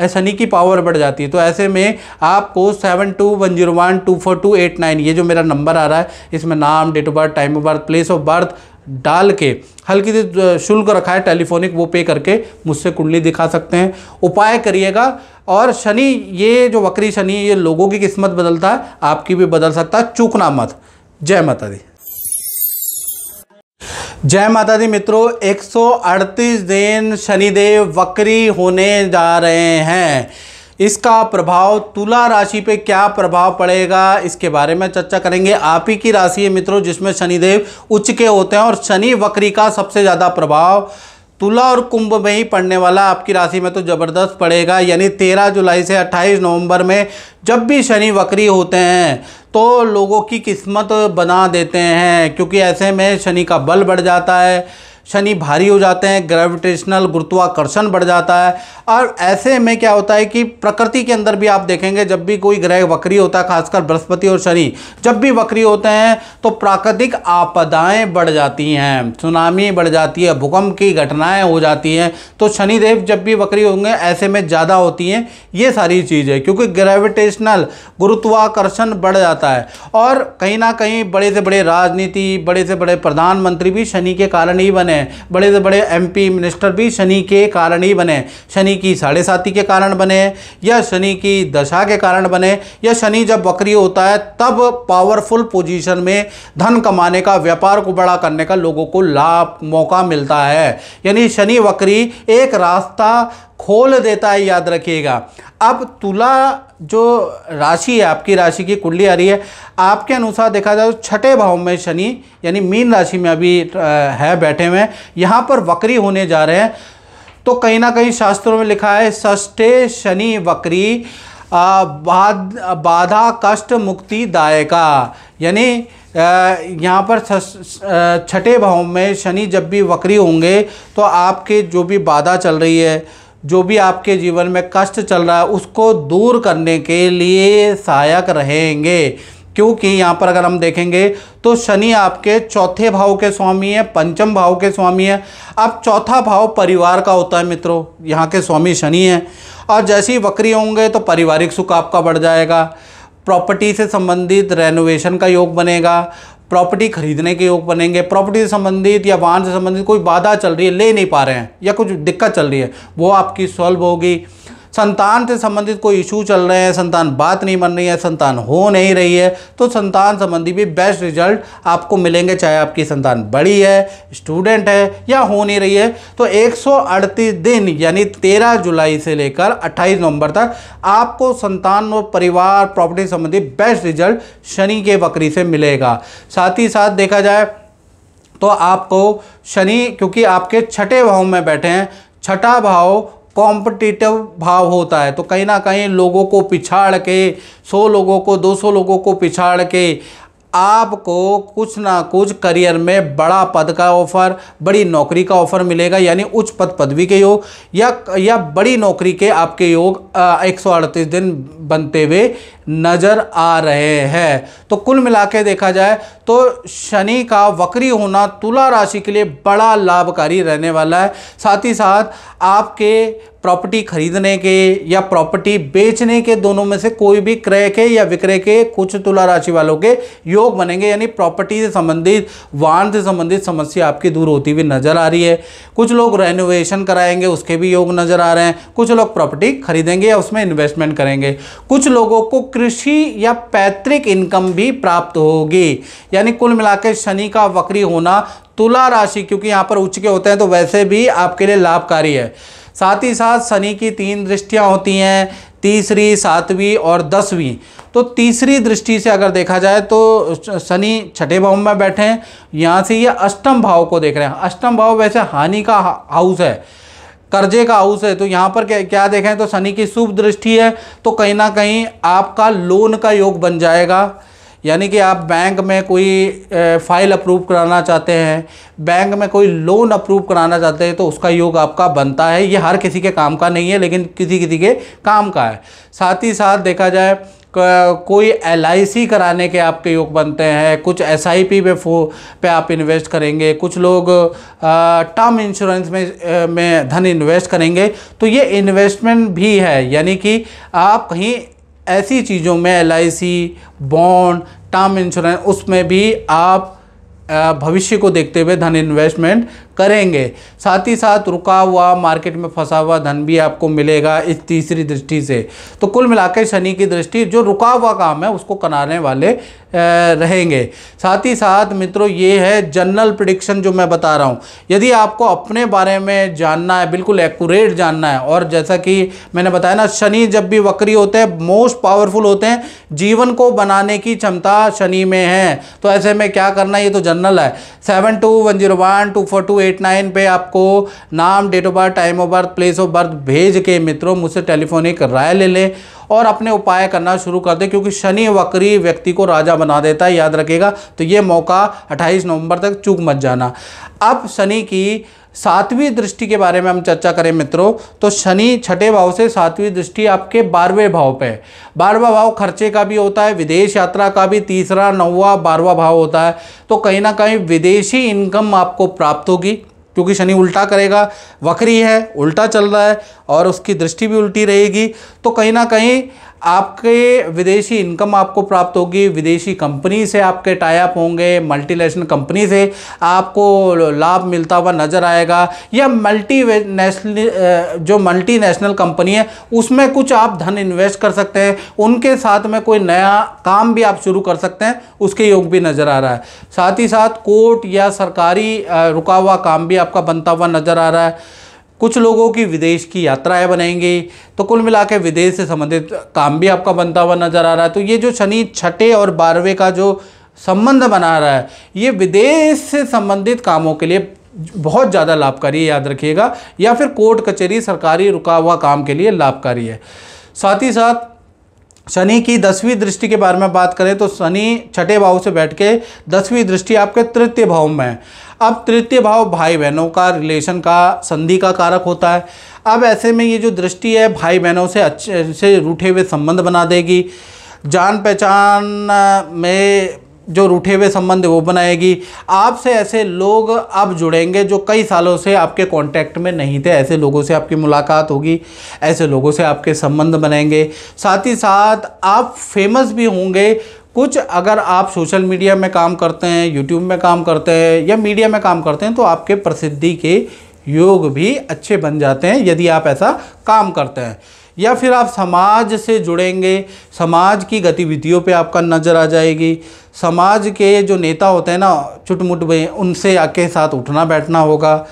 शनि की पावर बढ़ जाती है। तो ऐसे में आपको 7210124289 ये जो मेरा नंबर आ रहा है, इसमें नाम, date of birth, time of birth, place of birth डाल के हल्की सी शुल्क रखा है टेलीफोनिक, वो पे करके मुझसे कुंडली दिखा सकते हैं। उपाय करिएगा। और शनि, ये जो वक्री शनि, ये लोगों की किस्मत बदलता है, आपकी भी बदल सकता है, चूकना मत। जय माता दी। जय माता दी मित्रों, 138 दिन शनिदेव वक्री होने जा रहे हैं। इसका प्रभाव तुला राशि पे क्या प्रभाव पड़ेगा, इसके बारे में चर्चा करेंगे। आप ही की राशि है मित्रों जिसमें शनिदेव उच्च के होते हैं और शनि वक्री का सबसे ज़्यादा प्रभाव तुला और कुंभ में ही पड़ने वाला। आपकी राशि में तो ज़बरदस्त पड़ेगा, यानी 13 जुलाई से 28 नवंबर में जब भी शनि वक्री होते हैं तो लोगों की किस्मत बना देते हैं, क्योंकि ऐसे में शनि का बल बढ़ जाता है, शनि भारी हो जाते हैं, ग्रेविटेशनल गुरुत्वाकर्षण बढ़ जाता है। और ऐसे में क्या होता है कि प्रकृति के अंदर भी आप देखेंगे जब भी कोई ग्रह वक्री होता है, खासकर बृहस्पति और शनि जब भी वक्री होते हैं तो प्राकृतिक आपदाएं बढ़ जाती हैं, सुनामी बढ़ जाती है, भूकंप की घटनाएं हो जाती हैं। तो शनिदेव जब भी वक्री होंगे ऐसे में ज़्यादा होती हैं ये सारी चीज़ें, क्योंकि ग्रेविटेशनल गुरुत्वाकर्षण बढ़ जाता है। और कहीं ना कहीं बड़े से बड़े राजनीति, बड़े से बड़े प्रधानमंत्री भी शनि के कारण ही बने, बड़े से बड़े एमपी मिनिस्टर भी शनि के कारण ही बने। शनि की 7.5 के कारण बने, या शनि की दशा के कारण बने, या शनि जब वक्री होता है तब पावरफुल पोजीशन में धन कमाने का, व्यापार को बड़ा करने का लोगों को लाभ मौका मिलता है। यानी शनि वक्री एक रास्ता खोल देता है, याद रखिएगा। अब तुला जो राशि है, आपकी राशि की कुंडली आ रही है, आपके अनुसार देखा जाए तो 6ठे भाव में शनि यानी मीन राशि में अभी है बैठे हुए, यहाँ पर वक्री होने जा रहे हैं। तो कहीं ना कहीं शास्त्रों में लिखा है षष्ठे शनि वक्री बाधा कष्ट मुक्ति दायका, यानी यहाँ पर 6ठे भाव में शनि जब भी वक्री होंगे तो आपके जो भी बाधा चल रही है, जो भी आपके जीवन में कष्ट चल रहा है उसको दूर करने के लिए सहायक रहेंगे। क्योंकि यहाँ पर अगर हम देखेंगे तो शनि आपके 4थे भाव के स्वामी है, 5म भाव के स्वामी है। अब 4था भाव परिवार का होता है मित्रों, यहाँ के स्वामी शनि हैं, और जैसे ही वक्री होंगे तो पारिवारिक सुख आपका बढ़ जाएगा, प्रॉपर्टी से संबंधित रेनोवेशन का योग बनेगा, प्रॉपर्टी खरीदने के योग बनेंगे, प्रॉपर्टी से संबंधित या वाहन से संबंधित कोई बाधा चल रही है, ले नहीं पा रहे हैं या कुछ दिक्कत चल रही है वो आपकी सॉल्व होगी। संतान से संबंधित कोई इशू चल रहे हैं, संतान बात नहीं बन रही है, संतान हो नहीं रही है, तो संतान संबंधी भी बेस्ट रिजल्ट आपको मिलेंगे, चाहे आपकी संतान बड़ी है, स्टूडेंट है या हो नहीं रही है। तो 138 दिन यानी 13 जुलाई से लेकर 28 नवंबर तक आपको संतान और परिवार प्रॉपर्टी संबंधी बेस्ट रिजल्ट शनि के वक्री से मिलेगा। साथ ही साथ देखा जाए तो आपको शनि, क्योंकि आपके 6ठे भाव में बैठे हैं, 6ठा भाव कॉम्पिटिटिव भाव होता है, तो कहीं ना कहीं लोगों को पिछाड़ के, 100 लोगों को, 200 लोगों को पिछाड़ के आपको कुछ ना कुछ करियर में बड़ा पद का ऑफर, बड़ी नौकरी का ऑफर मिलेगा, यानी उच्च पद पदवी के योग या बड़ी नौकरी के आपके योग 138 दिन बनते हुए नजर आ रहे हैं। तो कुल मिला के देखा जाए तो शनि का वक्री होना तुला राशि के लिए बड़ा लाभकारी रहने वाला है। साथ ही साथ आपके प्रॉपर्टी खरीदने के या प्रॉपर्टी बेचने के, दोनों में से कोई भी क्रय के या विक्रय के कुछ तुला राशि वालों के योग बनेंगे, यानी प्रॉपर्टी से संबंधित, वाहन से संबंधित समस्या आपकी दूर होती हुई नजर आ रही है। कुछ लोग रेनोवेशन कराएंगे, उसके भी योग नजर आ रहे हैं। कुछ लोग प्रॉपर्टी खरीदेंगे या उसमें इन्वेस्टमेंट करेंगे। कुछ लोगों को कृषि या पैतृक इनकम भी प्राप्त होगी। यानी कुल मिलाकर शनि का वक्री होना तुला राशि, क्योंकि यहाँ पर उच्च के होते हैं तो वैसे भी आपके लिए लाभकारी है। साथ ही साथ शनि की 3 दृष्टियां होती हैं, तीसरी, 7वीं और 10वीं। तो तीसरी दृष्टि से अगर देखा जाए तो शनि 6ठे भाव में बैठे हैं, यहाँ से ये अष्टम भाव को देख रहे हैं। अष्टम भाव वैसे हानि का हाउस है, कर्जे का हाउस है, तो यहाँ पर क्या देखें तो शनि की शुभ दृष्टि है, तो कहीं ना कहीं आपका लोन का योग बन जाएगा। यानी कि आप बैंक में कोई फाइल अप्रूव कराना चाहते हैं, बैंक में कोई लोन अप्रूव कराना चाहते हैं, तो उसका योग आपका बनता है। ये हर किसी के काम का नहीं है, लेकिन किसी किसी के काम का है। साथ ही साथ देखा जाए कोई LIC कराने के आपके योग बनते हैं, कुछ SIP पे आप इन्वेस्ट करेंगे, कुछ लोग टर्म इंश्योरेंस में धन इन्वेस्ट करेंगे, तो ये इन्वेस्टमेंट भी है। यानी कि आप कहीं ऐसी चीज़ों में LIC, बॉन्ड, टर्म इंश्योरेंस, उसमें भी आप भविष्य को देखते हुए धन इन्वेस्टमेंट करेंगे। साथ ही साथ रुका हुआ मार्केट में फंसा हुआ धन भी आपको मिलेगा इस तीसरी दृष्टि से। तो कुल मिलाकर शनि की दृष्टि जो रुका हुआ काम है उसको कराने वाले रहेंगे। साथ ही साथ मित्रों ये है जनरल प्रेडिक्शन जो मैं बता रहा हूँ। यदि आपको अपने बारे में जानना है, बिल्कुल एक्यूरेट जानना है, और जैसा कि मैंने बताया ना, शनि जब भी वक्री होते हैं मोस्ट पावरफुल होते हैं, जीवन को बनाने की क्षमता शनि में है। तो ऐसे में क्या करना है, ये तो जनरल है। 7210124289 पे आपको नाम, date of birth, time of birth, place of birth भेज के मित्रों मुझसे टेलीफोनिक राय ले लें और अपने उपाय करना शुरू कर दें, क्योंकि शनि वक्री व्यक्ति को राजा बना देता है, याद रखिएगा। तो ये मौका 28 नवंबर तक चूक मत जाना। अब शनि की 7वीं दृष्टि के बारे में हम चर्चा करें मित्रों, तो शनि छठे भाव से 7वीं दृष्टि आपके 12वें भाव पे है। 12वां भाव खर्चे का भी होता है, विदेश यात्रा का भी 3रा, 9वां, 12वां भाव होता है। तो कहीं ना कहीं विदेशी इनकम आपको प्राप्त होगी, क्योंकि शनि उल्टा करेगा, वक्री है, उल्टा चल रहा है और उसकी दृष्टि भी उल्टी रहेगी। तो कहीं ना कहीं आपके विदेशी इनकम आपको प्राप्त होगी, विदेशी कंपनी से आपके टाई अप होंगे, मल्टीनेशनल कंपनी से आपको लाभ मिलता हुआ नज़र आएगा, या जो मल्टीनेशनल कंपनी है उसमें कुछ आप धन इन्वेस्ट कर सकते हैं, उनके साथ में कोई नया काम भी आप शुरू कर सकते हैं, उसके योग भी नज़र आ रहा है। साथ ही साथ कोर्ट या सरकारी रुका हुआ काम भी आपका बनता हुआ नज़र आ रहा है। कुछ लोगों की विदेश की यात्राएं बनेंगी, तो कुल मिला के विदेश से संबंधित काम भी आपका बनता हुआ नज़र आ रहा है। तो ये जो शनि छठे और 12वें का जो संबंध बना रहा है, ये विदेश से संबंधित कामों के लिए बहुत ज़्यादा लाभकारी है, याद रखिएगा, या फिर कोर्ट कचहरी सरकारी रुका हुआ काम के लिए लाभकारी है। साथ ही साथ शनि की 10वीं दृष्टि के बारे में बात करें तो शनि छठे भाव से बैठ के 10वीं दृष्टि आपके तृतीय भाव में है। अब तृतीय भाव भाई बहनों का, रिलेशन का, संधि का कारक होता है। अब ऐसे में ये जो दृष्टि है भाई बहनों से अच्छे से रूठे हुए संबंध बना देगी, जान पहचान में जो रूठे हुए संबंध वो बनाएगी। आपसे ऐसे लोग अब जुड़ेंगे जो कई सालों से आपके कांटेक्ट में नहीं थे, ऐसे लोगों से आपकी मुलाकात होगी, ऐसे लोगों से आपके संबंध बनेंगे। साथ ही साथ आप फेमस भी होंगे। कुछ अगर आप सोशल मीडिया में काम करते हैं, यूट्यूब में काम करते हैं या मीडिया में काम करते हैं, तो आपके प्रसिद्धि के योग भी अच्छे बन जाते हैं यदि आप ऐसा काम करते हैं। या फिर आप समाज से जुड़ेंगे, समाज की गतिविधियों पे आपका नज़र आ जाएगी। समाज के जो नेता होते हैं ना चुटमुट में, उनसे आके साथ उठना बैठना होगा,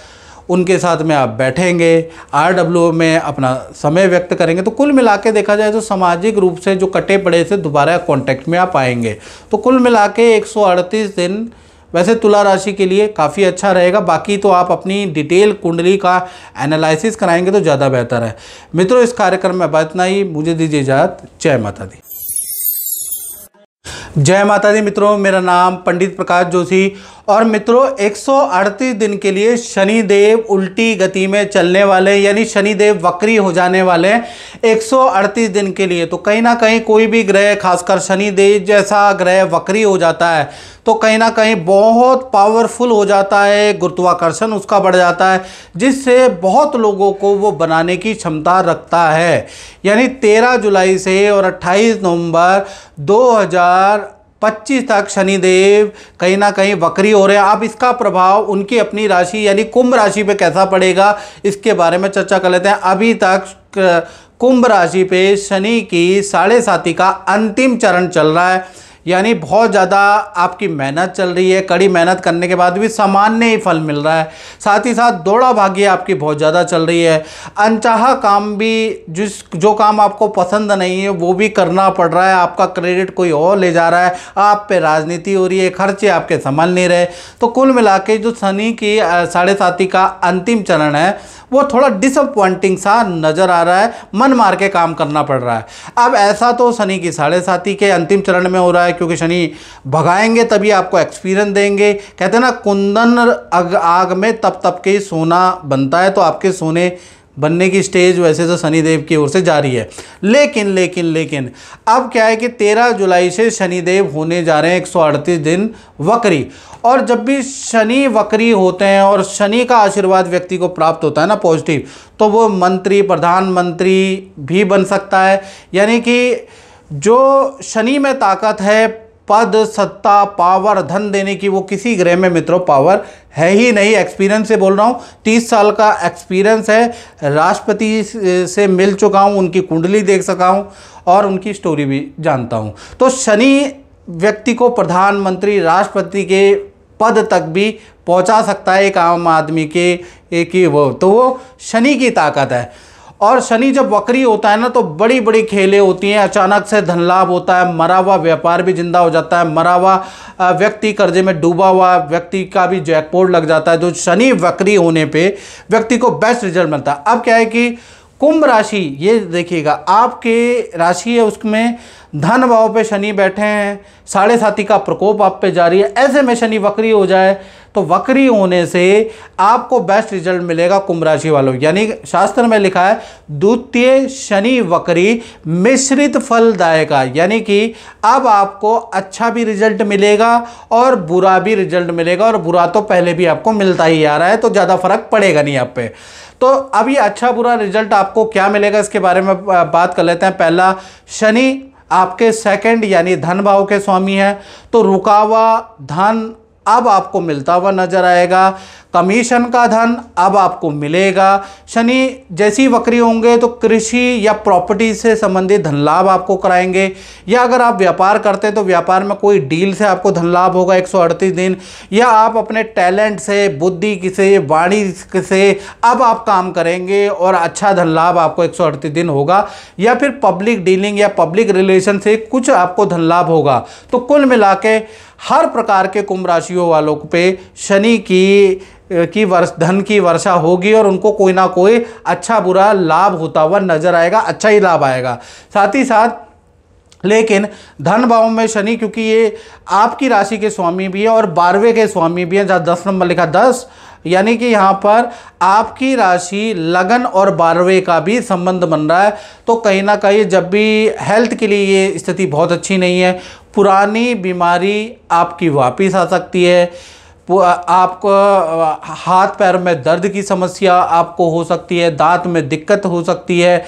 उनके साथ में आप बैठेंगे, RW में अपना समय व्यक्त करेंगे। तो कुल मिला के देखा जाए तो सामाजिक रूप से जो कटे पड़े से दोबारा कांटेक्ट में आप आएंगे। तो कुल मिला के 138 दिन वैसे तुला राशि के लिए काफ़ी अच्छा रहेगा। बाकी तो आप अपनी डिटेल कुंडली का एनालिसिस कराएंगे तो ज़्यादा बेहतर है। मित्रों इस कार्यक्रम में बात इतना ही, मुझे दीजिए इजाज़त। जय माता दी। जय माता दी मित्रों, मेरा नाम पंडित प्रकाश जोशी। और मित्रों 138 दिन के लिए शनिदेव उल्टी गति में चलने वाले, यानी शनिदेव वक्री हो जाने वाले 138 दिन के लिए। तो कहीं ना कहीं कोई भी ग्रह, खासकर शनिदेव जैसा ग्रह वक्री हो जाता है तो कहीं ना कहीं बहुत पावरफुल हो जाता है, गुरुत्वाकर्षण उसका बढ़ जाता है, जिससे बहुत लोगों को वो बनाने की क्षमता रखता है। यानी 13 जुलाई से और 28 नवंबर 2025 तक शनिदेव कहीं ना कहीं वक्री हो रहे हैं। अब इसका प्रभाव उनकी अपनी राशि यानी कुंभ राशि पे कैसा पड़ेगा, इसके बारे में चर्चा कर लेते हैं। अभी तक कुंभ राशि पे शनि की 7.5 का अंतिम चरण चल रहा है, यानी बहुत ज़्यादा आपकी मेहनत चल रही है। कड़ी मेहनत करने के बाद भी सामान्य ही फल मिल रहा है। साथ ही साथ दौड़ा भागी आपकी बहुत ज़्यादा चल रही है। अनचाहा काम भी, जो काम आपको पसंद नहीं है वो भी करना पड़ रहा है। आपका क्रेडिट कोई और ले जा रहा है, आप पे राजनीति हो रही है, खर्चे आपके संभल नहीं रहे। तो कुल मिला के जो शनि की 7.5 का अंतिम चरण है वो थोड़ा डिसअपॉइंटिंग सा नज़र आ रहा है, मन मार के काम करना पड़ रहा है। अब ऐसा तो शनि की 7.5 के अंतिम चरण में हो रहा है, क्योंकि शनि भगाएंगे तभी आपको एक्सपीरियंस देंगे। कहते हैं ना कुंदन आग में तप तप के सोना बनता है, तो आपके सोने बनने की स्टेज वैसे तो शनिदेव की ओर से जारी है। लेकिन अब क्या है कि 13 जुलाई से शनिदेव होने जा रहे हैं 138 दिन वक्री। और जब भी शनि वक्री होते हैं और शनि का आशीर्वाद व्यक्ति को प्राप्त होता है ना पॉजिटिव, तो वो मंत्री, प्रधानमंत्री भी बन सकता है। यानी कि जो शनि में ताकत है पद, सत्ता, पावर, धन देने की वो किसी ग्रह में मित्रों पावर है ही नहीं। एक्सपीरियंस से बोल रहा हूँ, 30 साल का एक्सपीरियंस है, राष्ट्रपति से मिल चुका हूँ, उनकी कुंडली देख सका हूँ और उनकी स्टोरी भी जानता हूँ। तो शनि व्यक्ति को प्रधानमंत्री, राष्ट्रपति के पद तक भी पहुंचा सकता है एक आम आदमी के एक ही वो, तो वो शनि की ताकत है। और शनि जब वक्री होता है ना तो बड़ी बड़ी खेलें होती हैं, अचानक से धन लाभ होता है, मरा हुआ व्यापार भी जिंदा हो जाता है, मरा हुआ व्यक्ति, कर्जे में डूबा हुआ व्यक्ति का भी जैकपॉट लग जाता है। तो शनि वक्री होने पे व्यक्ति को बेस्ट रिजल्ट मिलता है। अब क्या है कि कुंभ राशि, ये देखिएगा आपके राशि है उसमें धन भाव पे शनि बैठे हैं, 7.5 का प्रकोप आप पे जारी है, ऐसे में शनि वक्री हो जाए तो वक्री होने से आपको बेस्ट रिजल्ट मिलेगा कुंभ राशि वालों। यानी शास्त्र में लिखा है द्वितीय शनि वक्री मिश्रित फलदायक, यानी कि अब आपको अच्छा भी रिजल्ट मिलेगा और बुरा भी रिजल्ट मिलेगा, और बुरा तो पहले भी आपको मिलता ही आ रहा है तो ज़्यादा फर्क पड़ेगा नहीं आप पे। तो अभी अच्छा बुरा रिजल्ट आपको क्या मिलेगा इसके बारे में बात कर लेते हैं। पहला, शनि आपके सेकंड यानी धन भाव के स्वामी है, तो रुका हुआ धन अब आपको मिलता हुआ नजर आएगा, कमीशन का धन अब आपको मिलेगा। शनि जैसी वक्री होंगे तो कृषि या प्रॉपर्टी से संबंधित धन लाभ आपको कराएंगे, या अगर आप व्यापार करते हैं तो व्यापार में कोई डील से आपको धन लाभ होगा 138 दिन, या आप अपने टैलेंट से, बुद्धि से, वाणी से अब आप काम करेंगे और अच्छा धन लाभ आपको 138 दिन होगा, या फिर पब्लिक डीलिंग या पब्लिक रिलेशन से कुछ आपको धन लाभ होगा। तो कुल मिला के हर प्रकार के कुंभ राशियों वालों पे शनि धन की वर्षा होगी और उनको कोई ना कोई अच्छा बुरा लाभ होता हुआ नजर आएगा, अच्छा ही लाभ आएगा। साथ ही साथ लेकिन धन भाव में शनि, क्योंकि ये आपकी राशि के स्वामी भी है और 12वें के स्वामी भी हैं, जहाँ 10 नंबर लिखा 10, यानी कि यहाँ पर आपकी राशि लगन और 12वें का भी संबंध बन रहा है। तो कहीं ना कहीं जब भी हेल्थ के लिए ये स्थिति बहुत अच्छी नहीं है, पुरानी बीमारी आपकी वापस आ सकती है, आपको हाथ पैर में दर्द की समस्या आपको हो सकती है, दांत में दिक्कत हो सकती है,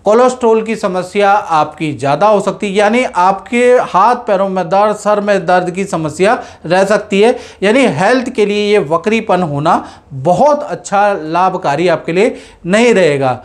कोलेस्ट्रॉल की समस्या आपकी ज़्यादा हो सकती है, यानी आपके हाथ पैरों में दर्द, सर में दर्द की समस्या रह सकती है। यानी हेल्थ के लिए ये वक्रीपन होना बहुत अच्छा लाभकारी आपके लिए नहीं रहेगा।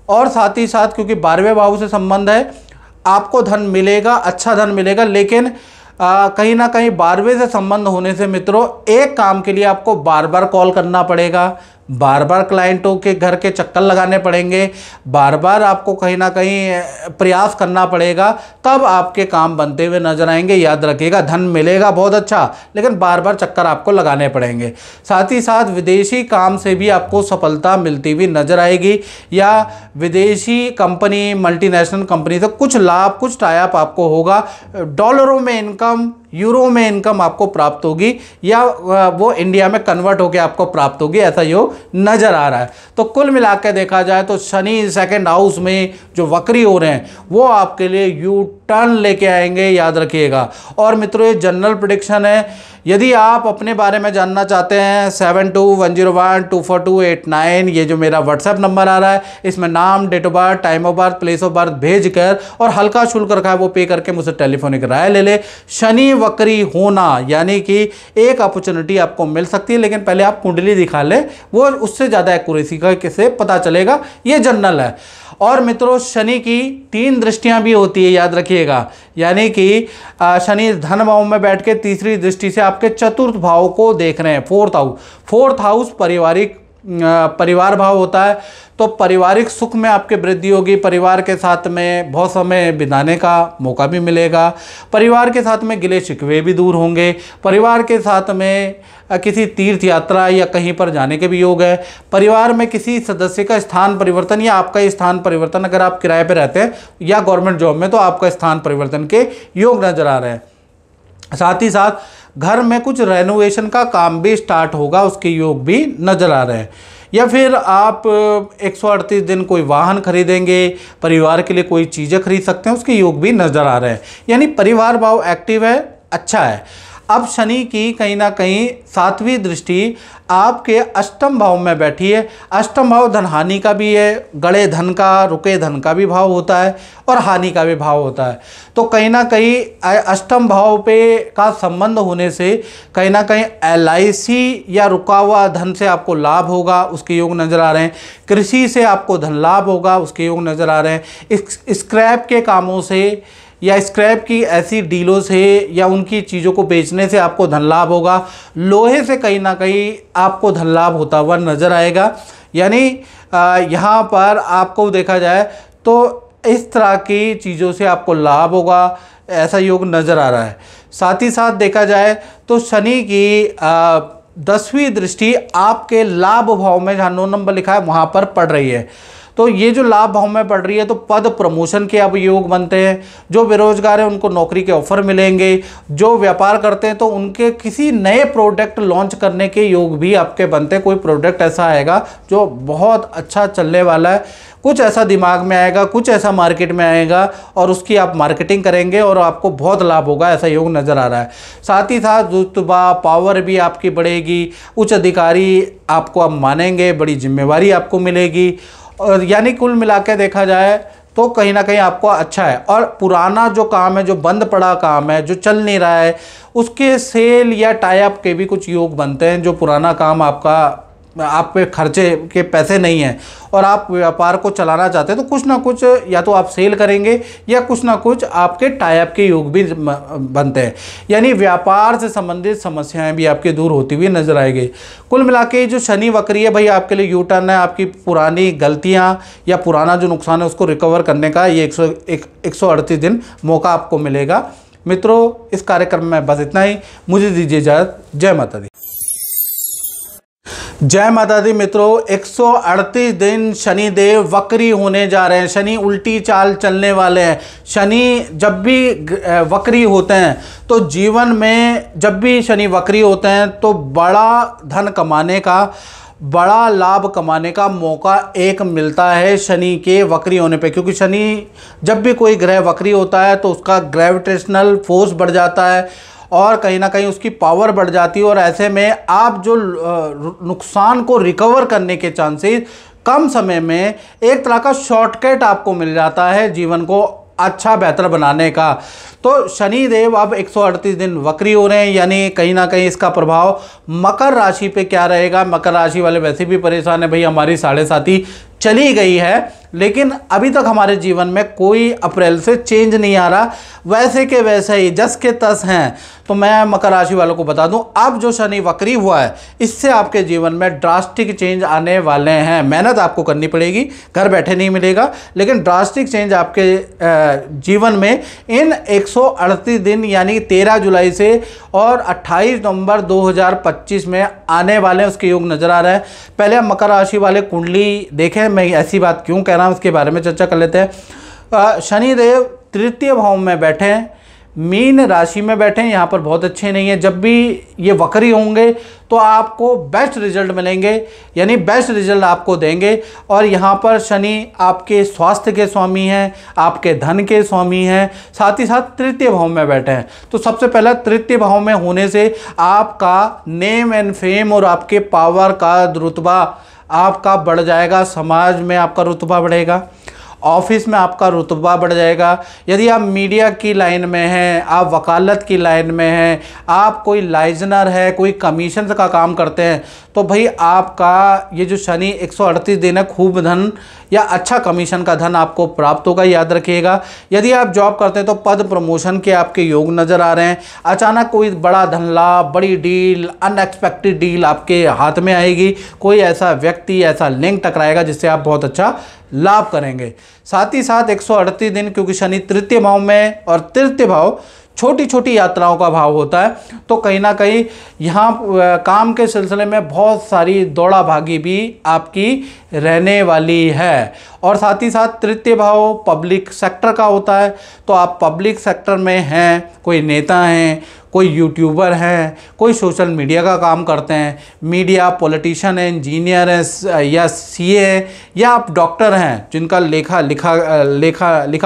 और साथ ही साथ क्योंकि 12वें भाव से संबंध है, आपको धन मिलेगा, अच्छा धन मिलेगा, लेकिन कहीं ना कहीं 12वें से संबंध होने से मित्रों एक काम के लिए आपको बार बार कॉल करना पड़ेगा, बार बार क्लाइंटों के घर के चक्कर लगाने पड़ेंगे, बार बार आपको कहीं ना कहीं प्रयास करना पड़ेगा, तब आपके काम बनते हुए नजर आएंगे। याद रखिएगा, धन मिलेगा बहुत अच्छा, लेकिन बार बार चक्कर आपको लगाने पड़ेंगे। साथ ही साथ विदेशी काम से भी आपको सफलता मिलती हुई नजर आएगी, या विदेशी कंपनी, मल्टीनेशनल कंपनी से कुछ लाभ, कुछ टाई अप आपको होगा। डॉलरों में इनकम, यूरो में इनकम आपको प्राप्त होगी, या वो इंडिया में कन्वर्ट होकर आपको प्राप्त होगी, ऐसा योग नजर आ रहा है। तो कुल मिलाकर देखा जाए तो शनि सेकंड हाउस में जो वक्री हो रहे हैं वो आपके लिए यू टर्न लेके आएंगे, याद रखिएगा। और मित्रों ये जनरल प्रेडिक्शन है। यदि आप अपने बारे में जानना चाहते हैं 7210124289, ये जो मेरा व्हाट्सएप नंबर आ रहा है, इसमें नाम, date of birth, time of birth, place of birth भेज कर और हल्का शुल्क रखा है वो पे करके मुझसे टेलीफोनिक राय ले ले। शनि वक्री होना यानी कि एक अपॉर्चुनिटी आपको मिल सकती है, लेकिन पहले आप कुंडली दिखा ले, वो उससे ज़्यादा एक्यूरेसी का किसे पता चलेगा, ये जनरल है। और मित्रों शनि की 3 दृष्टियां भी होती है, याद रखिएगा, यानी कि शनि धन भाव में बैठ के तीसरी दृष्टि से आपके चतुर्थ भाव को देख रहे हैं, फोर्थ हाउस परिवार भाव होता है। तो पारिवारिक सुख में आपके वृद्धि होगी, परिवार के साथ में बहुत समय बिताने का मौका भी मिलेगा, परिवार के साथ में गिले शिकवे भी दूर होंगे, परिवार के साथ में किसी तीर्थ यात्रा या कहीं पर जाने के भी योग है, परिवार में किसी सदस्य का स्थान परिवर्तन या आपका स्थान परिवर्तन, अगर आप किराए पर रहते हैं या गवर्नमेंट जॉब में तो आपका स्थान परिवर्तन के योग नजर आ रहे हैं। साथ ही साथ घर में कुछ रेनोवेशन का काम भी स्टार्ट होगा, उसके योग भी नजर आ रहे हैं। या फिर आप 138 दिन कोई वाहन खरीदेंगे, परिवार के लिए कोई चीज़ें खरीद सकते हैं, उसके योग भी नजर आ रहे हैं। यानी परिवार भाव एक्टिव है, अच्छा है। अब शनि की कहीं ना कहीं 7वीं दृष्टि आपके अष्टम भाव में बैठी है। अष्टम भाव धन हानि का भी है, गड़े धन का, रुके धन का भी भाव होता है और हानि का भी भाव होता है। तो कहीं ना कहीं अष्टम भाव पे का संबंध होने से कहीं ना कहीं LIC या रुका हुआ धन से आपको लाभ होगा, उसके योग नज़र आ रहे हैं। कृषि से आपको धन लाभ होगा, उसके योग नज़र आ रहे हैं। स्क्रैप के कामों से या स्क्रैप की ऐसी डीलों से या उनकी चीज़ों को बेचने से आपको धन लाभ होगा। लोहे से कहीं ना कहीं आपको धन लाभ होता हुआ नज़र आएगा। यानी यहाँ पर आपको देखा जाए तो इस तरह की चीज़ों से आपको लाभ होगा, ऐसा योग नज़र आ रहा है। साथ ही साथ देखा जाए तो शनि की 10वीं दृष्टि आपके लाभ भाव में, जहाँ 9 नंबर लिखा है वहाँ पर पड़ रही है। तो ये जो लाभ भाव में पड़ रही है तो पद प्रमोशन के अब योग बनते हैं। जो बेरोजगार हैं उनको नौकरी के ऑफर मिलेंगे। जो व्यापार करते हैं तो उनके किसी नए प्रोडक्ट लॉन्च करने के योग भी आपके बनते हैं। कोई प्रोडक्ट ऐसा आएगा जो बहुत अच्छा चलने वाला है, कुछ ऐसा दिमाग में आएगा, कुछ ऐसा मार्केट में आएगा और उसकी आप मार्केटिंग करेंगे और आपको बहुत लाभ होगा, ऐसा योग नज़र आ रहा है। साथ ही साथ रुतबा पावर भी आपकी बढ़ेगी, उच्च अधिकारी आपको अब मानेंगे, बड़ी जिम्मेवारी आपको मिलेगी। और यानी कुल मिला के देखा जाए तो कहीं ना कहीं आपको अच्छा है। और पुराना जो काम है, जो बंद पड़ा काम है, जो चल नहीं रहा है, उसके सेल या टाई अप के भी कुछ योग बनते हैं। जो पुराना काम आप पे खर्चे के पैसे नहीं हैं और आप व्यापार को चलाना चाहते हैं तो कुछ ना कुछ या तो आप सेल करेंगे या कुछ ना कुछ आपके टाई अप के योग भी बनते हैं। यानी व्यापार से संबंधित समस्याएं भी आपके दूर होती हुई नजर आएगी। कुल मिला के जो शनि वक्री है भाई, आपके लिए यू टर्न है। आपकी पुरानी गलतियां या पुराना जो नुकसान है उसको रिकवर करने का ये 138 दिन मौका आपको मिलेगा। मित्रों, इस कार्यक्रम में बस इतना ही। मुझे दीजिए इजाजत। जय माता दी। जय माता दी। मित्रों, 138 दिन शनि देव वक्री होने जा रहे हैं। शनि उल्टी चाल चलने वाले हैं। शनि जब भी वक्री होते हैं तो जीवन में, जब भी शनि वक्री होते हैं तो बड़ा धन कमाने का, बड़ा लाभ कमाने का मौका एक मिलता है शनि के वक्री होने पे। क्योंकि शनि जब भी कोई ग्रह वक्री होता है तो उसका ग्रेविटेशनल फोर्स बढ़ जाता है और कहीं ना कहीं उसकी पावर बढ़ जाती है और ऐसे में आप जो नुकसान को रिकवर करने के चांसेस कम समय में, एक तरह का शॉर्टकट आपको मिल जाता है जीवन को अच्छा बेहतर बनाने का। तो शनि देव अब 138 दिन वक्री हो रहे हैं। यानी कहीं ना कहीं इसका प्रभाव मकर राशि पे क्या रहेगा। मकर राशि वाले वैसे भी परेशान है भाई, हमारी 7.5 चली गई है लेकिन अभी तक हमारे जीवन में कोई अप्रैल से चेंज नहीं आ रहा, वैसे के वैसे ही जस के तस हैं। तो मैं मकर राशि वालों को बता दूं, अब जो शनि वक्री हुआ है इससे आपके जीवन में ड्रास्टिक चेंज आने वाले हैं। मेहनत आपको करनी पड़ेगी, घर बैठे नहीं मिलेगा, लेकिन ड्रास्टिक चेंज आपके जीवन में इन 138 दिन यानी 13 जुलाई से और 28 नवंबर 2025 में आने वाले हैं, उसके योग नजर आ रहा है। पहले हम मकर राशि वाले कुंडली देखें। मैं ऐसी बात क्यों कह रहा हूं उसके बारे में चर्चा कर लेते हैं। शनि देव तृतीय भाव में बैठे हैं, मीन राशि में बैठे हैं, यहाँ पर बहुत अच्छे नहीं है। जब भी ये वक्री होंगे तो आपको बेस्ट रिजल्ट मिलेंगे, यानी बेस्ट रिजल्ट आपको देंगे। और यहाँ पर शनि आपके स्वास्थ्य के स्वामी हैं, आपके धन के स्वामी हैं, साथ ही साथ तृतीय भाव में बैठे हैं। तो सबसे पहला तृतीय भाव में होने से आपका नेम एंड फेम और आपके पावर का रुतबा आपका बढ़ जाएगा। समाज में आपका रुतबा बढ़ेगा, ऑफिस में आपका रुतबा बढ़ जाएगा। यदि आप मीडिया की लाइन में हैं, आप वकालत की लाइन में हैं, आप कोई लाइजनर है, कोई कमीशन का काम करते हैं, तो भाई आपका ये जो शनि 138 दिन है खूब धन या अच्छा कमीशन का धन आपको प्राप्त होगा, याद रखिएगा। यदि आप जॉब करते हैं तो पद प्रमोशन के आपके योग नज़र आ रहे हैं। अचानक कोई बड़ा धन लाभ, बड़ी डील, अनएक्सपेक्टेड डील आपके हाथ में आएगी। कोई ऐसा व्यक्ति, ऐसा लिंक टकराएगा जिससे आप बहुत अच्छा लाभ करेंगे। साथ ही साथ 138 दिन, क्योंकि शनि तृतीय भाव में और तृतीय भाव छोटी छोटी यात्राओं का भाव होता है, तो कहीं ना कहीं यहाँ काम के सिलसिले में बहुत सारी दौड़ा भागी भी आपकी रहने वाली है। और साथ ही साथ तृतीय भाव पब्लिक सेक्टर का होता है, तो आप पब्लिक सेक्टर में हैं, कोई नेता हैं, कोई यूट्यूबर हैं, कोई सोशल मीडिया का काम करते हैं, मीडिया, पॉलिटिशियन है, इंजीनियर है या सीए है, या आप डॉक्टर हैं जिनका लिखा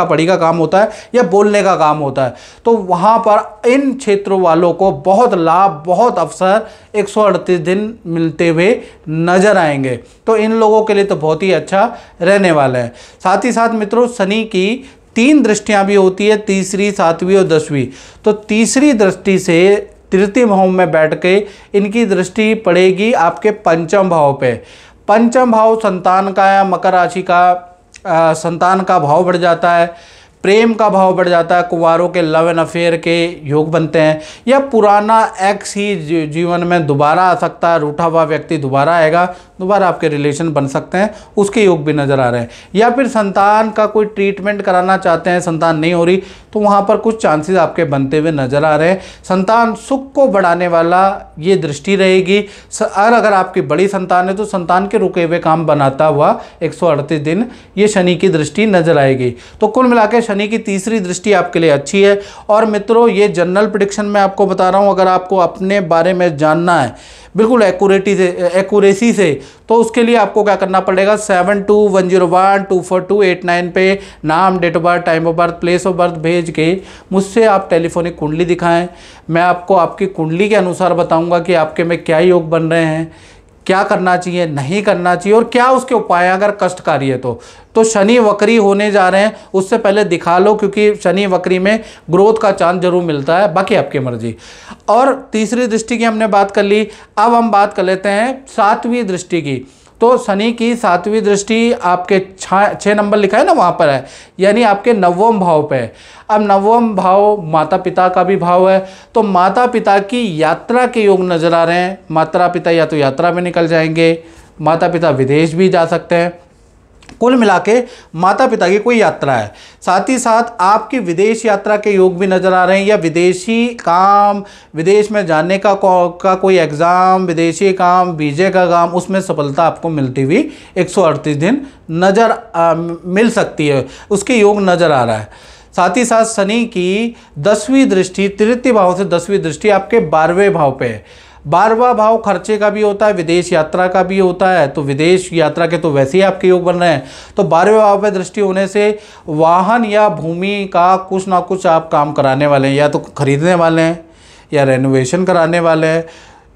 पढ़ी का काम होता है या बोलने का काम होता है, तो वहाँ पर इन क्षेत्रों वालों को बहुत लाभ, बहुत अवसर 138 दिन मिलते हुए नजर आएंगे। तो इन लोगों के लिए तो बहुत ही अच्छा रहने वाला है। साथ ही साथ मित्रों, शनि की 3 दृष्टियां भी होती है, तीसरी, 7वीं और 10वीं। तो तीसरी दृष्टि से तृतीय भाव में बैठ के इनकी दृष्टि पड़ेगी आपके पंचम भाव पे। पंचम भाव संतान का या मकर राशि का संतान का भाव बढ़ जाता है, प्रेम का भाव बढ़ जाता है, कुंवारों के लव एंड अफेयर के योग बनते हैं, या पुराना एक्स ही जीवन में दोबारा आ सकता है, रूठा हुआ व्यक्ति दोबारा आएगा, दोबारा आपके रिलेशन बन सकते हैं, उसके योग भी नज़र आ रहे हैं। या फिर संतान का कोई ट्रीटमेंट कराना चाहते हैं, संतान नहीं हो रही, तो वहाँ पर कुछ चांसेस आपके बनते हुए नज़र आ रहे हैं। संतान सुख को बढ़ाने वाला ये दृष्टि रहेगी। और अगर आपकी बड़ी संतान है तो संतान के रुके हुए काम बनाता हुआ 138 दिन ये शनि की दृष्टि नजर आएगी। तो कुल मिलाकर शनि की तीसरी दृष्टि आपके लिए अच्छी है। और मित्रों, ये जनरल प्रेडिक्शन मैं आपको बता रहा हूँ, अगर आपको अपने बारे में जानना है बिल्कुल एक्यूरेसी से, तो उसके लिए आपको क्या करना पड़ेगा, 7210124289 पे नाम, date of birth, time of birth, place of birth भेज के मुझसे आप टेलीफोनिक कुंडली दिखाएं। मैं आपको आपकी कुंडली के अनुसार बताऊंगा कि आपके में क्या योग बन रहे हैं, क्या करना चाहिए, नहीं करना चाहिए, और क्या उसके उपाय अगर कष्टकारी है तो शनि वक्री होने जा रहे हैं, उससे पहले दिखा लो, क्योंकि शनि वक्री में ग्रोथ का चांस जरूर मिलता है, बाकी आपकी मर्जी। और तीसरी दृष्टि की हमने बात कर ली, अब हम बात कर लेते हैं 7वीं दृष्टि की। तो शनि की 7वीं दृष्टि आपके 6 नंबर लिखा है ना, वहाँ पर है, यानी आपके 9वें भाव पे है। अब 9वां भाव माता पिता का भी भाव है, तो माता पिता की यात्रा के योग नजर आ रहे हैं। माता पिता या तो यात्रा में निकल जाएंगे, माता पिता विदेश भी जा सकते हैं। कुल मिला के माता पिता की कोई यात्रा है, साथ ही साथ आपकी विदेश यात्रा के योग भी नज़र आ रहे हैं, या विदेशी काम, विदेश में जाने का कोई एग्ज़ाम, विदेशी काम, वीज़े का काम, उसमें सफलता आपको मिलती हुई 138 दिन मिल सकती है, उसके योग नज़र आ रहा है। साथ ही साथ शनि की 10वीं दृष्टि, तृतीय भाव से 10वीं दृष्टि आपके 12वें भाव पे है। 12वां भाव खर्चे का भी होता है, विदेश यात्रा का भी होता है, तो विदेश यात्रा के तो वैसे ही आपके योग बन रहे हैं। तो 12वें भाव पे दृष्टि होने से वाहन या भूमि का कुछ ना कुछ आप काम कराने वाले हैं, या तो खरीदने वाले हैं, या रेनोवेशन कराने वाले हैं,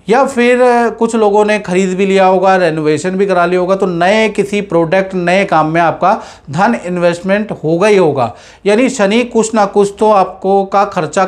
या फिर कुछ लोगों ने खरीद भी लिया होगा, रेनोवेशन भी करा लिया होगा, तो नए किसी प्रोडक्ट, नए काम में आपका धन इन्वेस्टमेंट होगा ही होगा। यानी शनि कुछ ना कुछ तो आपको का खर्चा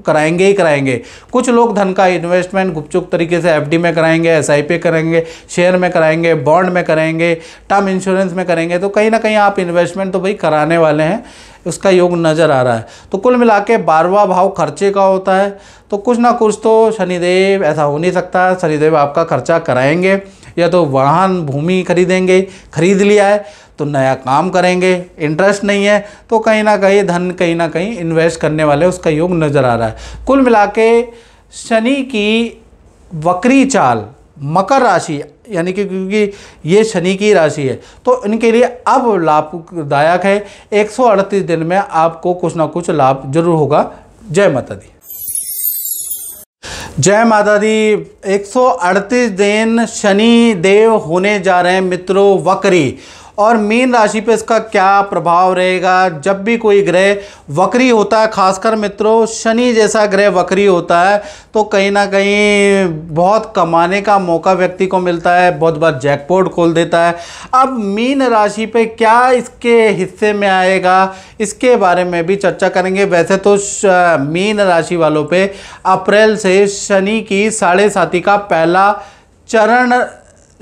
कराएंगे ही कराएंगे। कुछ लोग धन का इन्वेस्टमेंट गुपचुप तरीके से एफडी में कराएंगे, एसआईपी करेंगे, शेयर में कराएंगे, बॉन्ड में करेंगे, टर्म इंश्योरेंस में करेंगे, तो कहीं ना कहीं आप इन्वेस्टमेंट तो भाई कराने वाले हैं, उसका योग नज़र आ रहा है। तो कुल मिला के 12वां भाव खर्चे का होता है, तो कुछ ना कुछ तो शनिदेव, ऐसा हो नहीं सकता, शनिदेव आपका खर्चा कराएंगे, या तो वाहन भूमि खरीदेंगे, खरीद लिया है तो नया काम करेंगे, इंटरेस्ट नहीं है तो कहीं ना कहीं धन कहीं ना कहीं इन्वेस्ट करने वाले, उसका योग नज़र आ रहा है। कुल मिला के शनि की वक्री चाल मकर राशि, यानी कि क्योंकि ये शनि की राशि है, तो इनके लिए अब लाभदायक है। 138 दिन में आपको कुछ ना कुछ लाभ जरूर होगा। जय माता दी। जय माता दी। 138 दिन शनि देव होने जा रहे हैं मित्रों वक्री, और मीन राशि पे इसका क्या प्रभाव रहेगा। जब भी कोई ग्रह वक्री होता है, खासकर मित्रों शनि जैसा ग्रह वक्री होता है, तो कहीं ना कहीं बहुत कमाने का मौका व्यक्ति को मिलता है, बहुत बार जैकपॉट खोल देता है। अब मीन राशि पे क्या इसके हिस्से में आएगा, इसके बारे में भी चर्चा करेंगे। वैसे तो मीन राशि वालों पे अप्रैल से शनि की 7.5 का पहला चरण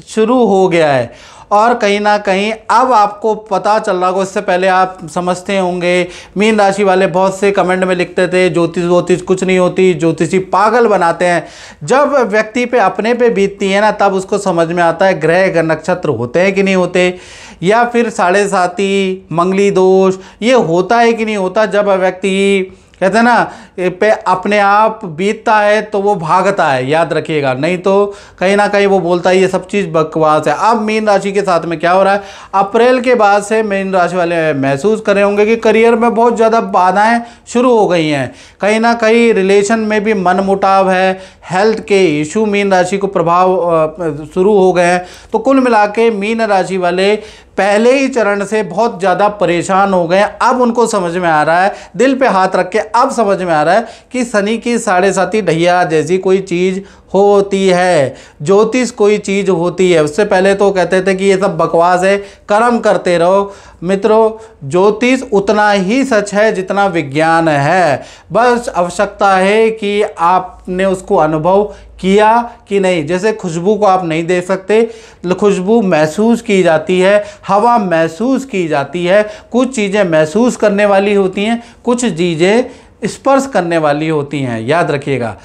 शुरू हो गया है, और कहीं ना कहीं अब आपको पता चल रहा होगा, इससे पहले आप समझते होंगे, मीन राशि वाले बहुत से कमेंट में लिखते थे ज्योतिष कुछ नहीं होती, ज्योतिषी पागल बनाते हैं। जब व्यक्ति पे अपने पे बीतती है ना, तब उसको समझ में आता है ग्रह नक्षत्र होते हैं कि नहीं होते, या फिर 7.5 मंगली दोष ये होता है कि नहीं होता। जब व्यक्ति कहते हैं ना पे अपने आप बीतता है तो वो भागता है, याद रखिएगा, नहीं तो कहीं ना कहीं वो बोलता है ये सब चीज़ बकवास है। अब मीन राशि के साथ में क्या हो रहा है, अप्रैल के बाद से मीन राशि वाले महसूस करे होंगे कि करियर में बहुत ज़्यादा बाधाएं शुरू हो गई हैं, कहीं ना कहीं रिलेशन में भी मनमुटाव है, हेल्थ के इशू मीन राशि को प्रभाव शुरू हो गए हैं। तो कुल मिला के मीन राशि वाले पहले ही चरण से बहुत ज़्यादा परेशान हो गए। अब उनको समझ में आ रहा है, दिल पे हाथ रख के अब समझ में आ रहा है कि शनि की साढ़े साती ढैया जैसी कोई चीज़ होती है, ज्योतिष कोई चीज़ होती है। उससे पहले तो कहते थे कि ये सब बकवास है, कर्म करते रहो। मित्रों, ज्योतिष उतना ही सच है जितना विज्ञान है, बस आवश्यकता है कि आपने उसको अनुभव किया कि नहीं। जैसे खुशबू को आप नहीं देख सकते, खुशबू महसूस की जाती है, हवा महसूस की जाती है, कुछ चीज़ें महसूस करने वाली होती हैं, कुछ चीज़ें स्पर्श करने वाली होती हैं, याद रखिएगा।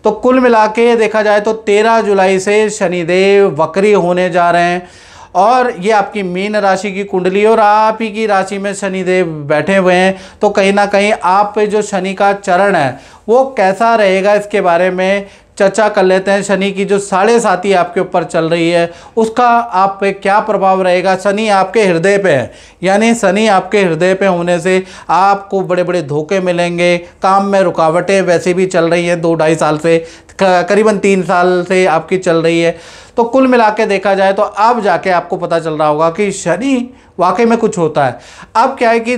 तो कुल मिला के देखा जाए तो 13 जुलाई से शनिदेव वक्री होने जा रहे हैं और ये आपकी मीन राशि की कुंडली और आप ही की राशि में शनिदेव बैठे हुए हैं। तो कहीं ना कहीं आप पे जो शनि का चरण है वो कैसा रहेगा, इसके बारे में चर्चा कर लेते हैं। शनि की जो साढ़े साती आपके ऊपर चल रही है उसका आप पे क्या प्रभाव रहेगा। शनि आपके हृदय पे है, यानी शनि आपके हृदय पे होने से आपको बड़े बड़े धोखे मिलेंगे, काम में रुकावटें वैसे भी चल रही हैं 2-2.5 साल से, करीबन 3 साल से आपकी चल रही है। तो कुल मिला के देखा जाए तो अब जाके आपको पता चल रहा होगा कि शनि वाकई में कुछ होता है। अब क्या है कि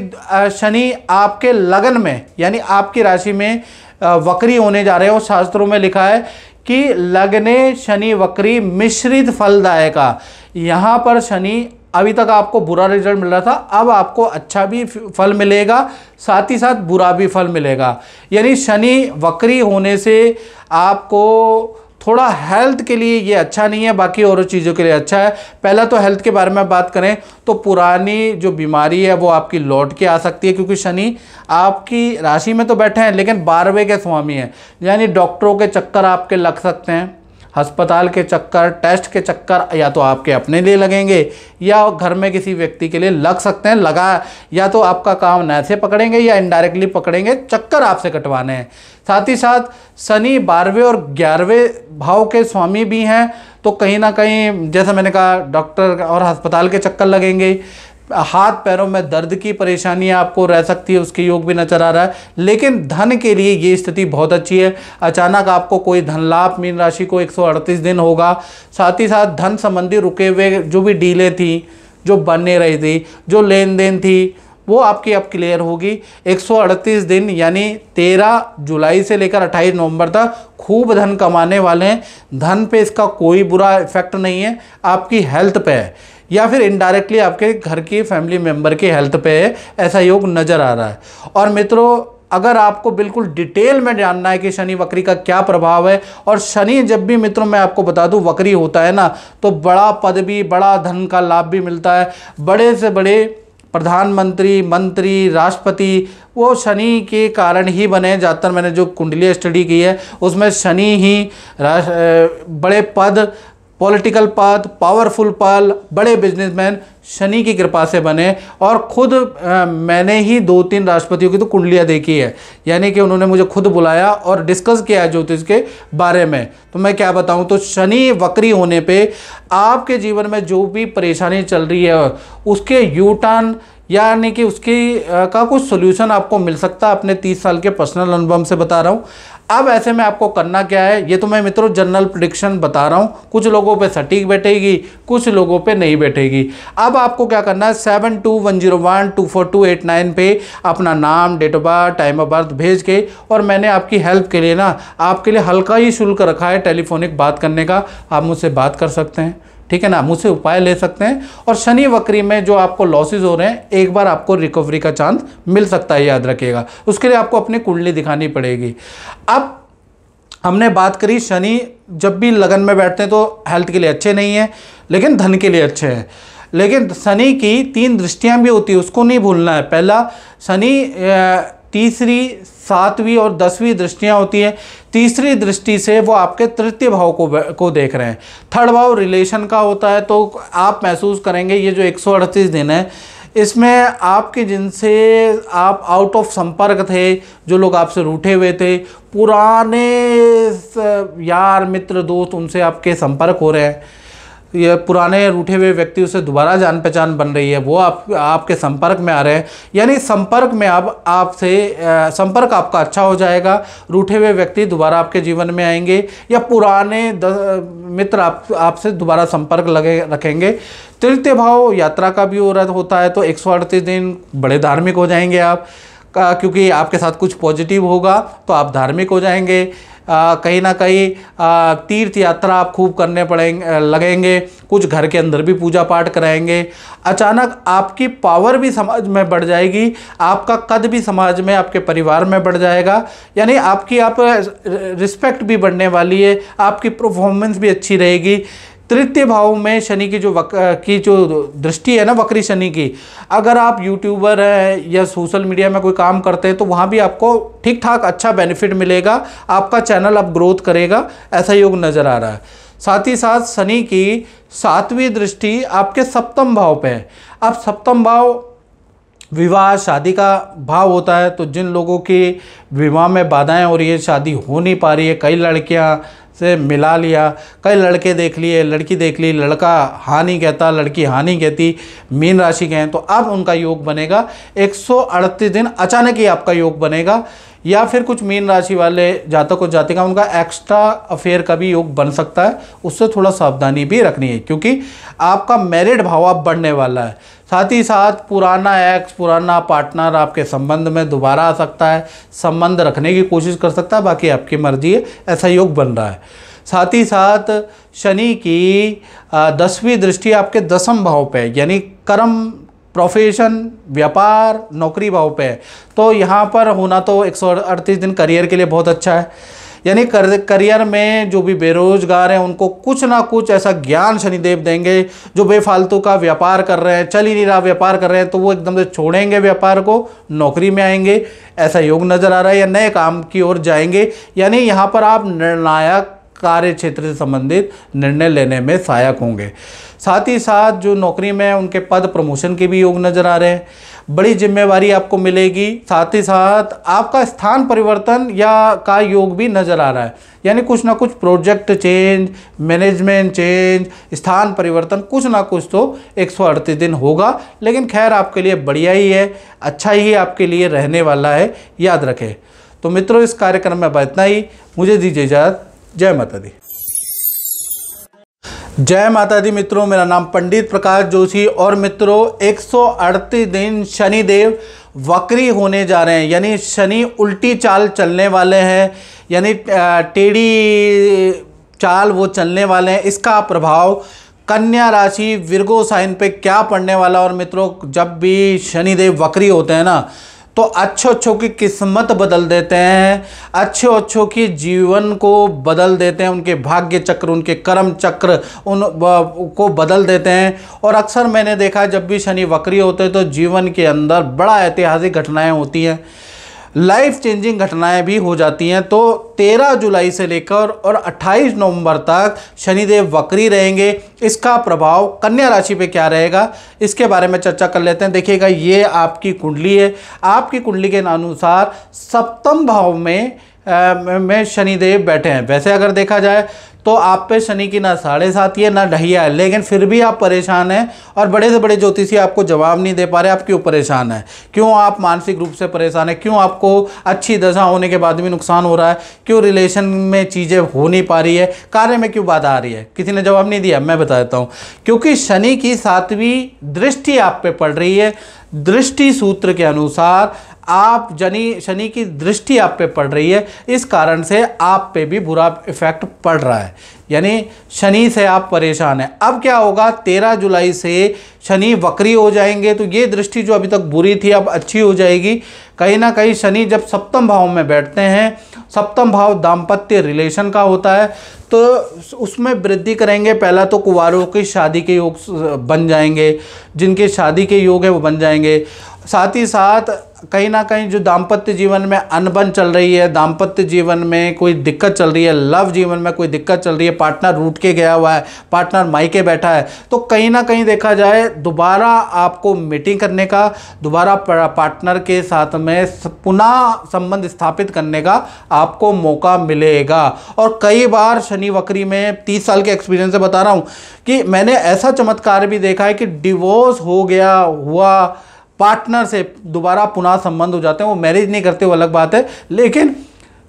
शनि आपके लगन में यानी आपकी राशि में वक्री होने जा रहे हैं और शास्त्रों में लिखा है कि लगने शनि वक्री मिश्रित फलदायका। यहाँ पर शनि अभी तक आपको बुरा रिजल्ट मिल रहा था, अब आपको अच्छा भी फल मिलेगा, साथ ही साथ बुरा भी फल मिलेगा। यानी शनि वक्री होने से आपको थोड़ा हेल्थ के लिए ये अच्छा नहीं है, बाकी और चीज़ों के लिए अच्छा है। पहला तो हेल्थ के बारे में बात करें तो पुरानी जो बीमारी है वो आपकी लौट के आ सकती है, क्योंकि शनि आपकी राशि में तो बैठे हैं लेकिन 12वें के स्वामी हैं, यानी डॉक्टरों के चक्कर आपके लग सकते हैं, अस्पताल के चक्कर, टेस्ट के चक्कर या तो आपके अपने लिए लगेंगे या घर में किसी व्यक्ति के लिए लग सकते हैं। लगा या तो आपका काम नैसे पकड़ेंगे या इनडायरेक्टली पकड़ेंगे, चक्कर आपसे कटवाने हैं। साथ ही साथ शनि 12वें और 11वें भाव के स्वामी भी हैं, तो कहीं ना कहीं जैसा मैंने कहा डॉक्टर और अस्पताल के चक्कर लगेंगे, हाथ पैरों में दर्द की परेशानी आपको रह सकती है, उसके योग भी नजर आ रहा है। लेकिन धन के लिए ये स्थिति बहुत अच्छी है, अचानक आपको कोई धन लाभ मीन राशि को 138 दिन होगा। साथ ही साथ धन संबंधी रुके हुए जो भी डीलें थी, जो बनने रही थी, जो लेन देन थी, वो आपकी अब क्लियर होगी। 138 दिन यानी 13 जुलाई से लेकर 28 नवंबर तक खूब धन कमाने वाले हैं। धन पे इसका कोई बुरा इफेक्ट नहीं है, आपकी हेल्थ पे है या फिर इनडायरेक्टली आपके घर की फैमिली मेंबर की हेल्थ पे है, ऐसा योग नज़र आ रहा है। और मित्रों, अगर आपको बिल्कुल डिटेल में जानना है कि शनि वक्री का क्या प्रभाव है, और शनि जब भी मित्रों मैं आपको बता दूं वक्री होता है ना, तो बड़ा पद भी, बड़ा धन का लाभ भी मिलता है। बड़े से बड़े प्रधानमंत्री, मंत्री, राष्ट्रपति वो शनि के कारण ही बने। ज़्यादातर मैंने जो कुंडली स्टडी की है उसमें शनि ही बड़े पद, पॉलिटिकल पद, पावरफुल पद, बड़े बिजनेसमैन शनि की कृपा से बने। और खुद मैंने ही 2-3 राष्ट्रपतियों की तो कुंडलियाँ देखी है, यानी कि उन्होंने मुझे खुद बुलाया और डिस्कस किया है ज्योतिष के बारे में। तो मैं क्या बताऊं, तो शनि वक्री होने पे आपके जीवन में जो भी परेशानी चल रही है उसके यू टर्न यानी कि उसकी का कुछ सोल्यूशन आपको मिल सकता है। अपने 30 साल के पर्सनल अनुभव से बता रहा हूँ। अब ऐसे में आपको करना क्या है, ये तो मैं मित्रों जनरल प्रेडिक्शन बता रहा हूँ, कुछ लोगों पे सटीक बैठेगी, कुछ लोगों पे नहीं बैठेगी। अब आपको क्या करना है, 7210124289 पे अपना नाम, date of birth, time of birth भेज के, और मैंने आपकी हेल्प के लिए ना आपके लिए हल्का ही शुल्क रखा है टेलीफोनिक बात करने का, आप मुझसे बात कर सकते हैं, ठीक है ना, मुझसे उपाय ले सकते हैं। और शनि वक्री में जो आपको लॉसेस हो रहे हैं, एक बार आपको रिकवरी का चांस मिल सकता है, याद रखिएगा। उसके लिए आपको अपनी कुंडली दिखानी पड़ेगी। अब हमने बात करी शनि जब भी लगन में बैठते हैं तो हेल्थ के लिए अच्छे नहीं है, लेकिन धन के लिए अच्छे हैं। लेकिन शनि की 3 दृष्टियां भी होती है, उसको नहीं भूलना है। पहला, शनि तीसरी, 7वीं और 10वीं दृष्टियां होती हैं। तीसरी दृष्टि से वो आपके तृतीय भाव को देख रहे हैं। थर्ड भाव रिलेशन का होता है, तो आप महसूस करेंगे ये जो 138 दिन है इसमें आपके जिनसे आप आउट ऑफ संपर्क थे, जो लोग आपसे रूठे हुए थे, पुराने यार मित्र दोस्त उनसे आपके संपर्क हो रहे हैं। ये पुराने रूठे हुए व्यक्ति से दोबारा जान पहचान बन रही है, वो आपके संपर्क में आ रहे हैं। यानी संपर्क में अब आपसे संपर्क आपका अच्छा हो जाएगा। रूठे हुए व्यक्ति दोबारा आपके जीवन में आएंगे या पुराने मित्र आपसे दोबारा संपर्क रखेंगे। तृतीय भाव यात्रा का भी होता है, तो 138 दिन बड़े धार्मिक हो जाएंगे आप, क्योंकि आपके साथ कुछ पॉजिटिव होगा तो आप धार्मिक हो जाएंगे। कहीं ना कहीं तीर्थ यात्रा आप खूब करने लगेंगे। कुछ घर के अंदर भी पूजा पाठ कराएंगे। अचानक आपकी पावर भी समाज में बढ़ जाएगी, आपका कद भी समाज में, आपके परिवार में बढ़ जाएगा। यानी आपकी रिस्पेक्ट भी बढ़ने वाली है, आपकी परफॉर्मेंस भी अच्छी रहेगी। तृतीय भाव में शनि की जो दृष्टि है ना, वक्री शनि की, अगर आप यूट्यूबर हैं या सोशल मीडिया में कोई काम करते हैं तो वहाँ भी आपको ठीक ठाक अच्छा बेनिफिट मिलेगा, आपका चैनल अब ग्रोथ करेगा, ऐसा योग नज़र आ रहा है। साथ ही साथ शनि की 7वीं दृष्टि आपके सप्तम भाव पे है। अब सप्तम भाव विवाह शादी का भाव होता है, तो जिन लोगों की विवाह में बाधाएं हो रही है, शादी हो नहीं पा रही है, कई लड़कियां से मिला लिया, कई लड़के देख लिए, लड़की देख ली, लड़का हाँ नहीं कहता, लड़की हाँ नहीं कहती, मीन राशि के हैं, तो अब उनका योग बनेगा 138 दिन अचानक ही आपका योग बनेगा। या फिर कुछ मीन राशि वाले जातक और जातिका उनका एक्स्ट्रा अफेयर का भी योग बन सकता है, उससे थोड़ा सावधानी भी रखनी है, क्योंकि आपका मैरिड भाव अब बढ़ने वाला है। साथ ही साथ पुराना एक्स, पुराना पार्टनर आपके संबंध में दोबारा आ सकता है, संबंध रखने की कोशिश कर सकता है, बाकी आपकी मर्जी है, ऐसा योग बन रहा है। साथ ही साथ शनि की 10वीं दृष्टि आपके 10वें भाव पे है, यानी कर्म, प्रोफेशन, व्यापार, नौकरी भाव पे है। तो यहाँ पर होना तो 138 दिन करियर के लिए बहुत अच्छा है। यानी करियर में जो भी बेरोजगार हैं उनको कुछ ना कुछ ऐसा ज्ञान शनिदेव देंगे। जो बेफालतू का व्यापार कर रहे हैं, चल ही नहीं रहा व्यापार कर रहे हैं, तो वो एकदम से छोड़ेंगे व्यापार को, नौकरी में आएंगे, ऐसा योग नज़र आ रहा है, या नए काम की ओर जाएंगे। यानी यहाँ पर आप निर्णायक कार्य क्षेत्र से संबंधित निर्णय लेने में सहायक होंगे। साथ ही साथ जो नौकरी में है उनके पद प्रमोशन के भी योग नज़र आ रहे हैं, बड़ी जिम्मेवारी आपको मिलेगी। साथ ही साथ आपका स्थान परिवर्तन या का योग भी नज़र आ रहा है, यानी कुछ ना कुछ प्रोजेक्ट चेंज, मैनेजमेंट चेंज, स्थान परिवर्तन, कुछ ना कुछ तो 138 दिन होगा। लेकिन खैर आपके लिए बढ़िया ही है, अच्छा ही आपके लिए रहने वाला है, याद रखें। तो मित्रों, इस कार्यक्रम में बस इतना ही, मुझे दीजिए इजाज़त। जय माता दी। जय माता दी मित्रों, मेरा नाम पंडित प्रकाश जोशी। और मित्रों, 138 दिन शनिदेव वक्री होने जा रहे हैं, यानी शनि उल्टी चाल चलने वाले हैं, यानी टेढ़ी चाल वो चलने वाले हैं। इसका प्रभाव कन्या राशि, विर्गो साइन पे क्या पड़ने वाला। और मित्रों, जब भी शनिदेव वक्री होते हैं ना, तो अच्छों की किस्मत बदल देते हैं, अच्छों की जीवन को बदल देते हैं, उनके भाग्य चक्र, उनके कर्म चक्र को बदल देते हैं। और अक्सर मैंने देखा, जब भी शनि वक्री होते हैं तो जीवन के अंदर बड़ा ऐतिहासिक घटनाएं होती हैं, लाइफ चेंजिंग घटनाएं भी हो जाती हैं। तो 13 जुलाई से लेकर और 28 नवंबर तक शनिदेव वक्री रहेंगे। इसका प्रभाव कन्या राशि पे क्या रहेगा, इसके बारे में चर्चा कर लेते हैं। देखिएगा, ये आपकी कुंडली है। आपकी कुंडली के अनुसार सप्तम भाव में शनिदेव बैठे हैं। वैसे अगर देखा जाए तो आप पे शनि की ना 7.5 है ना ढहिया है, लेकिन फिर भी आप परेशान हैं और बड़े से बड़े ज्योतिषी आपको जवाब नहीं दे पा रहे। आप क्यों परेशान हैं, क्यों आप मानसिक रूप से परेशान हैं, क्यों आपको अच्छी दशा होने के बाद भी नुकसान हो रहा है, क्यों रिलेशन में चीज़ें हो नहीं पा रही है, कार्य में क्यों बाधा आ रही है। किसी ने जवाब नहीं दिया, मैं बता देता हूँ। क्योंकि शनि की 7वीं दृष्टि आप पे पड़ रही है। दृष्टि सूत्र के अनुसार आप शनि की दृष्टि आप पे पड़ रही है, इस कारण से आप पे भी बुरा इफेक्ट पड़ रहा है, यानी शनि से आप परेशान हैं। अब क्या होगा, 13 जुलाई से शनि वक्री हो जाएंगे, तो ये दृष्टि जो अभी तक बुरी थी अब अच्छी हो जाएगी। कहीं ना कहीं शनि जब सप्तम भाव में बैठते हैं, सप्तम भाव दाम्पत्य रिलेशन का होता है, तो उसमें वृद्धि करेंगे। पहला तो कुंवारों की शादी के योग बन जाएंगे, जिनके शादी के योग है वो बन जाएंगे। साथ ही साथ कहीं ना कहीं जो दाम्पत्य जीवन में अनबन चल रही है, दाम्पत्य जीवन में कोई दिक्कत चल रही है, लव जीवन में कोई दिक्कत चल रही है, पार्टनर रूठ के गया हुआ है, पार्टनर मायके बैठा है, तो कहीं ना कहीं देखा जाए दोबारा आपको मीटिंग करने का, दोबारा पार्टनर के साथ में पुनः संबंध स्थापित करने का आपको मौका मिलेगा। और कई बार शनि वक्री में 30 साल के एक्सपीरियंस से बता रहा हूँ कि मैंने ऐसा चमत्कार भी देखा है कि डिवोर्स हो गया हुआ पार्टनर से दोबारा पुनः संबंध हो जाते हैं। वो मैरिज नहीं करते, वो अलग बात है, लेकिन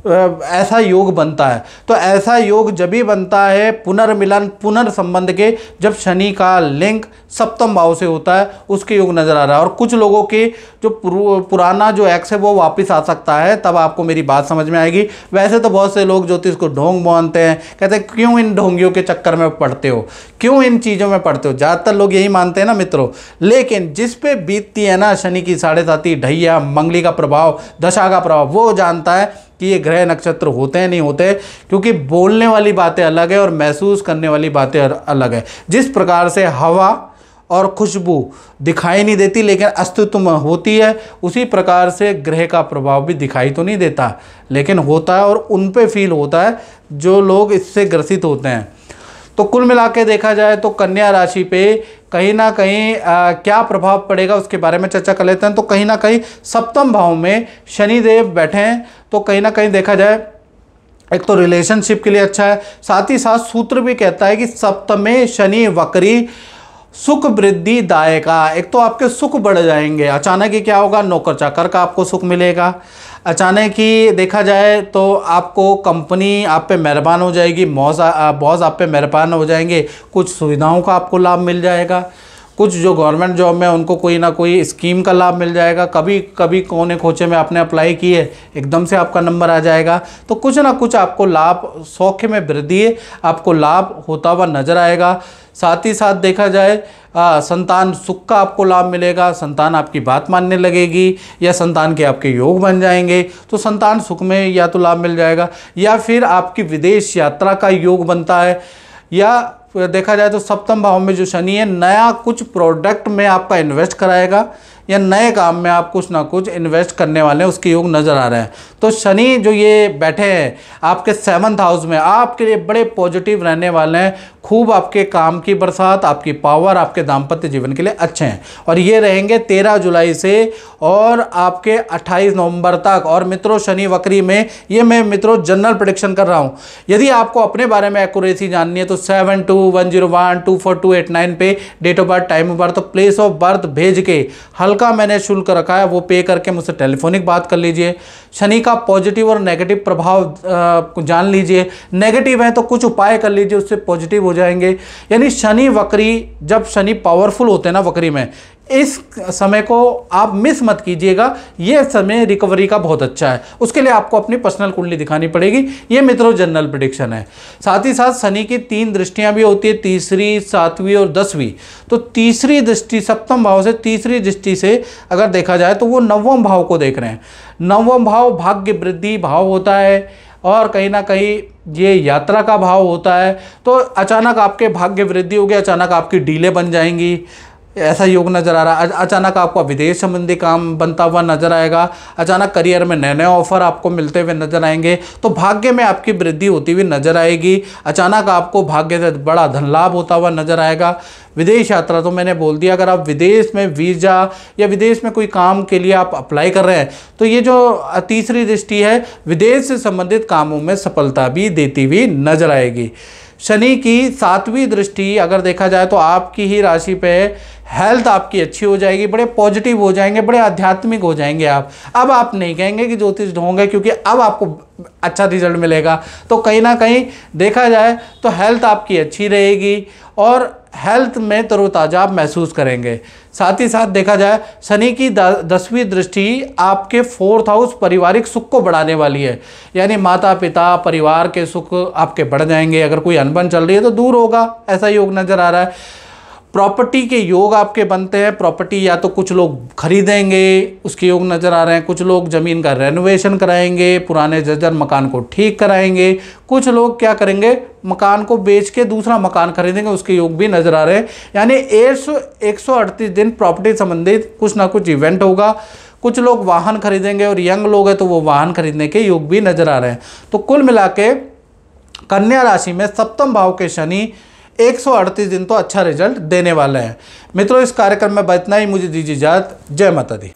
ऐसा योग बनता है। तो ऐसा योग जब भी बनता है पुनर्मिलन पुनर्संबंध के, जब शनि का लिंक सप्तम भाव से होता है, उसके योग नज़र आ रहा है। और कुछ लोगों के जो पुराना जो एक्स है वो वापस आ सकता है, तब आपको मेरी बात समझ में आएगी। वैसे तो बहुत से लोग ज्योतिष को ढोंग मानते हैं, कहते हैं क्यों इन ढोंगियों के चक्कर में पड़ते हो, क्यों इन चीज़ों में पड़ते हो, ज़्यादातर लोग यही मानते हैं ना मित्रों। लेकिन जिस पे बीतती है ना शनि की 7.5 ढैया, मंगली का प्रभाव, दशा का प्रभाव, वो जानता है कि ये ग्रह नक्षत्र होते हैं नहीं होते, क्योंकि बोलने वाली बातें अलग है और महसूस करने वाली बातें अलग है। जिस प्रकार से हवा और खुशबू दिखाई नहीं देती लेकिन अस्तित्व में होती है, उसी प्रकार से ग्रह का प्रभाव भी दिखाई तो नहीं देता लेकिन होता है, और उन पे फील होता है जो लोग इससे ग्रसित होते हैं। तो कुल मिला के देखा जाए तो कन्या राशि पे कहीं ना कहीं क्या प्रभाव पड़ेगा उसके बारे में चर्चा कर लेते हैं। तो कहीं ना कहीं सप्तम भाव में शनिदेव बैठे हैं, तो कहीं ना कहीं देखा जाए एक तो रिलेशनशिप के लिए अच्छा है। साथ ही साथ सूत्र भी कहता है कि सप्तमे शनि वक्री सुख वृद्धि दायका। एक तो आपके सुख बढ़ जाएंगे, अचानक ही क्या होगा, नौकर चाकर का आपको सुख मिलेगा। अचानक ही देखा जाए तो आपको कंपनी आप पे मेहरबान हो जाएगी, बॉस आप पे मेहरबान हो जाएंगे, कुछ सुविधाओं का आपको लाभ मिल जाएगा। कुछ जो गवर्नमेंट जॉब में उनको कोई ना कोई स्कीम का लाभ मिल जाएगा। कभी कभी कोने खोचे में आपने अप्लाई किए, एकदम से आपका नंबर आ जाएगा। तो कुछ ना कुछ आपको लाभ, सौख्य में वृद्धि आपको लाभ होता हुआ नजर आएगा। साथ ही साथ देखा जाए संतान सुख का आपको लाभ मिलेगा, संतान आपकी बात मानने लगेगी या संतान के आपके योग बन जाएंगे। तो संतान सुख में या तो लाभ मिल जाएगा, या फिर आपकी विदेश यात्रा का योग बनता है, या देखा जाए तो सप्तम भाव में जो शनि है नया कुछ प्रोडक्ट में आपका इन्वेस्ट कराएगा, या नए काम में आप कुछ ना कुछ इन्वेस्ट करने वाले हैं, उसके योग नज़र आ रहे हैं। तो शनि जो ये बैठे हैं आपके 7th हाउस में, आपके लिए बड़े पॉजिटिव रहने वाले हैं। खूब आपके काम की बरसात, आपकी पावर, आपके दाम्पत्य जीवन के लिए अच्छे हैं। और ये रहेंगे 13 जुलाई से और आपके 28 नवंबर तक। और मित्रों शनि वक्री में ये मैं मित्रों जनरल प्रेडिक्शन कर रहा हूँ। यदि आपको अपने बारे में एक्यूरेसी जाननी है तो 7210124289 पे date of birth, time of birth, place of birth भेज के हल्का मैंने शुल्क रखा है, वो पे करके मुझसे टेलीफोनिक बात कर लीजिए। शनि का पॉजिटिव और नेगेटिव प्रभाव जान लीजिए। नेगेटिव है तो कुछ उपाय कर लीजिए, उससे पॉजिटिव हो जाएंगे। यानी शनि वक्री, जब शनि पावरफुल होते हैं ना वक्री में, इस समय को आप मिस मत कीजिएगा। ये समय रिकवरी का बहुत अच्छा है। उसके लिए आपको अपनी पर्सनल कुंडली दिखानी पड़ेगी। ये मित्रों जनरल प्रेडिक्शन है। साथ ही साथ शनि की 3 दृष्टियां भी होती है, तीसरी, 7वीं और 10वीं। तो तीसरी दृष्टि सप्तम भाव से तीसरी दृष्टि से अगर देखा जाए तो वो 9वें भाव को देख रहे हैं। 9वां भाव भाग्य वृद्धि भाव होता है और कहीं ना कहीं ये यात्रा का भाव होता है। तो अचानक आपके भाग्य वृद्धि होगी, अचानक आपकी डीले बन जाएंगी, ऐसा योग नज़र आ रहा है। अचानक आपको विदेश संबंधी काम बनता हुआ नजर आएगा, अचानक करियर में नए नए ऑफर आपको मिलते हुए नजर आएंगे। तो भाग्य में आपकी वृद्धि होती हुई नजर आएगी। अचानक आपको भाग्य से बड़ा धन लाभ होता हुआ नजर आएगा। विदेश यात्रा तो मैंने बोल दिया, अगर आप विदेश में वीज़ा या विदेश में कोई काम के लिए आप अप्लाई कर रहे हैं तो ये जो तीसरी दृष्टि है विदेश से संबंधित कामों में सफलता भी देती हुई नजर आएगी। शनि की 7वीं दृष्टि अगर देखा जाए तो आपकी ही राशि पे हेल्थ आपकी अच्छी हो जाएगी, बड़े पॉजिटिव हो जाएंगे, बड़े आध्यात्मिक हो जाएंगे आप। अब आप नहीं कहेंगे कि ज्योतिष ढोंग है, क्योंकि अब आपको अच्छा रिजल्ट मिलेगा। तो कहीं ना कहीं देखा जाए तो हेल्थ आपकी अच्छी रहेगी और हेल्थ में तरोताज़ा आप महसूस करेंगे। साथ ही साथ देखा जाए शनि की 10वीं दृष्टि आपके 4th हाउस पारिवारिक सुख को बढ़ाने वाली है। यानी माता पिता परिवार के सुख आपके बढ़ जाएंगे। अगर कोई अनबन चल रही है तो दूर होगा, ऐसा योग नज़र आ रहा है। प्रॉपर्टी के योग आपके बनते हैं। प्रॉपर्टी या तो कुछ लोग खरीदेंगे, उसके योग नज़र आ रहे हैं। कुछ लोग ज़मीन का रेनोवेशन कराएंगे, पुराने जर्जर मकान को ठीक कराएंगे। कुछ लोग क्या करेंगे, मकान को बेच के दूसरा मकान खरीदेंगे, उसके योग भी नज़र आ रहे हैं। यानी 138 दिन प्रॉपर्टी संबंधित कुछ ना कुछ इवेंट होगा। कुछ लोग वाहन खरीदेंगे और यंग लोग हैं तो वो वाहन खरीदने के योग भी नज़र आ रहे हैं। तो कुल मिला के कन्या राशि में सप्तम भाव के शनि 138 दिन तो अच्छा रिजल्ट देने वाले हैं। मित्रों, इस कार्यक्रम में बस इतना ही। मुझे दीजिए इजाजत। जय माता दी।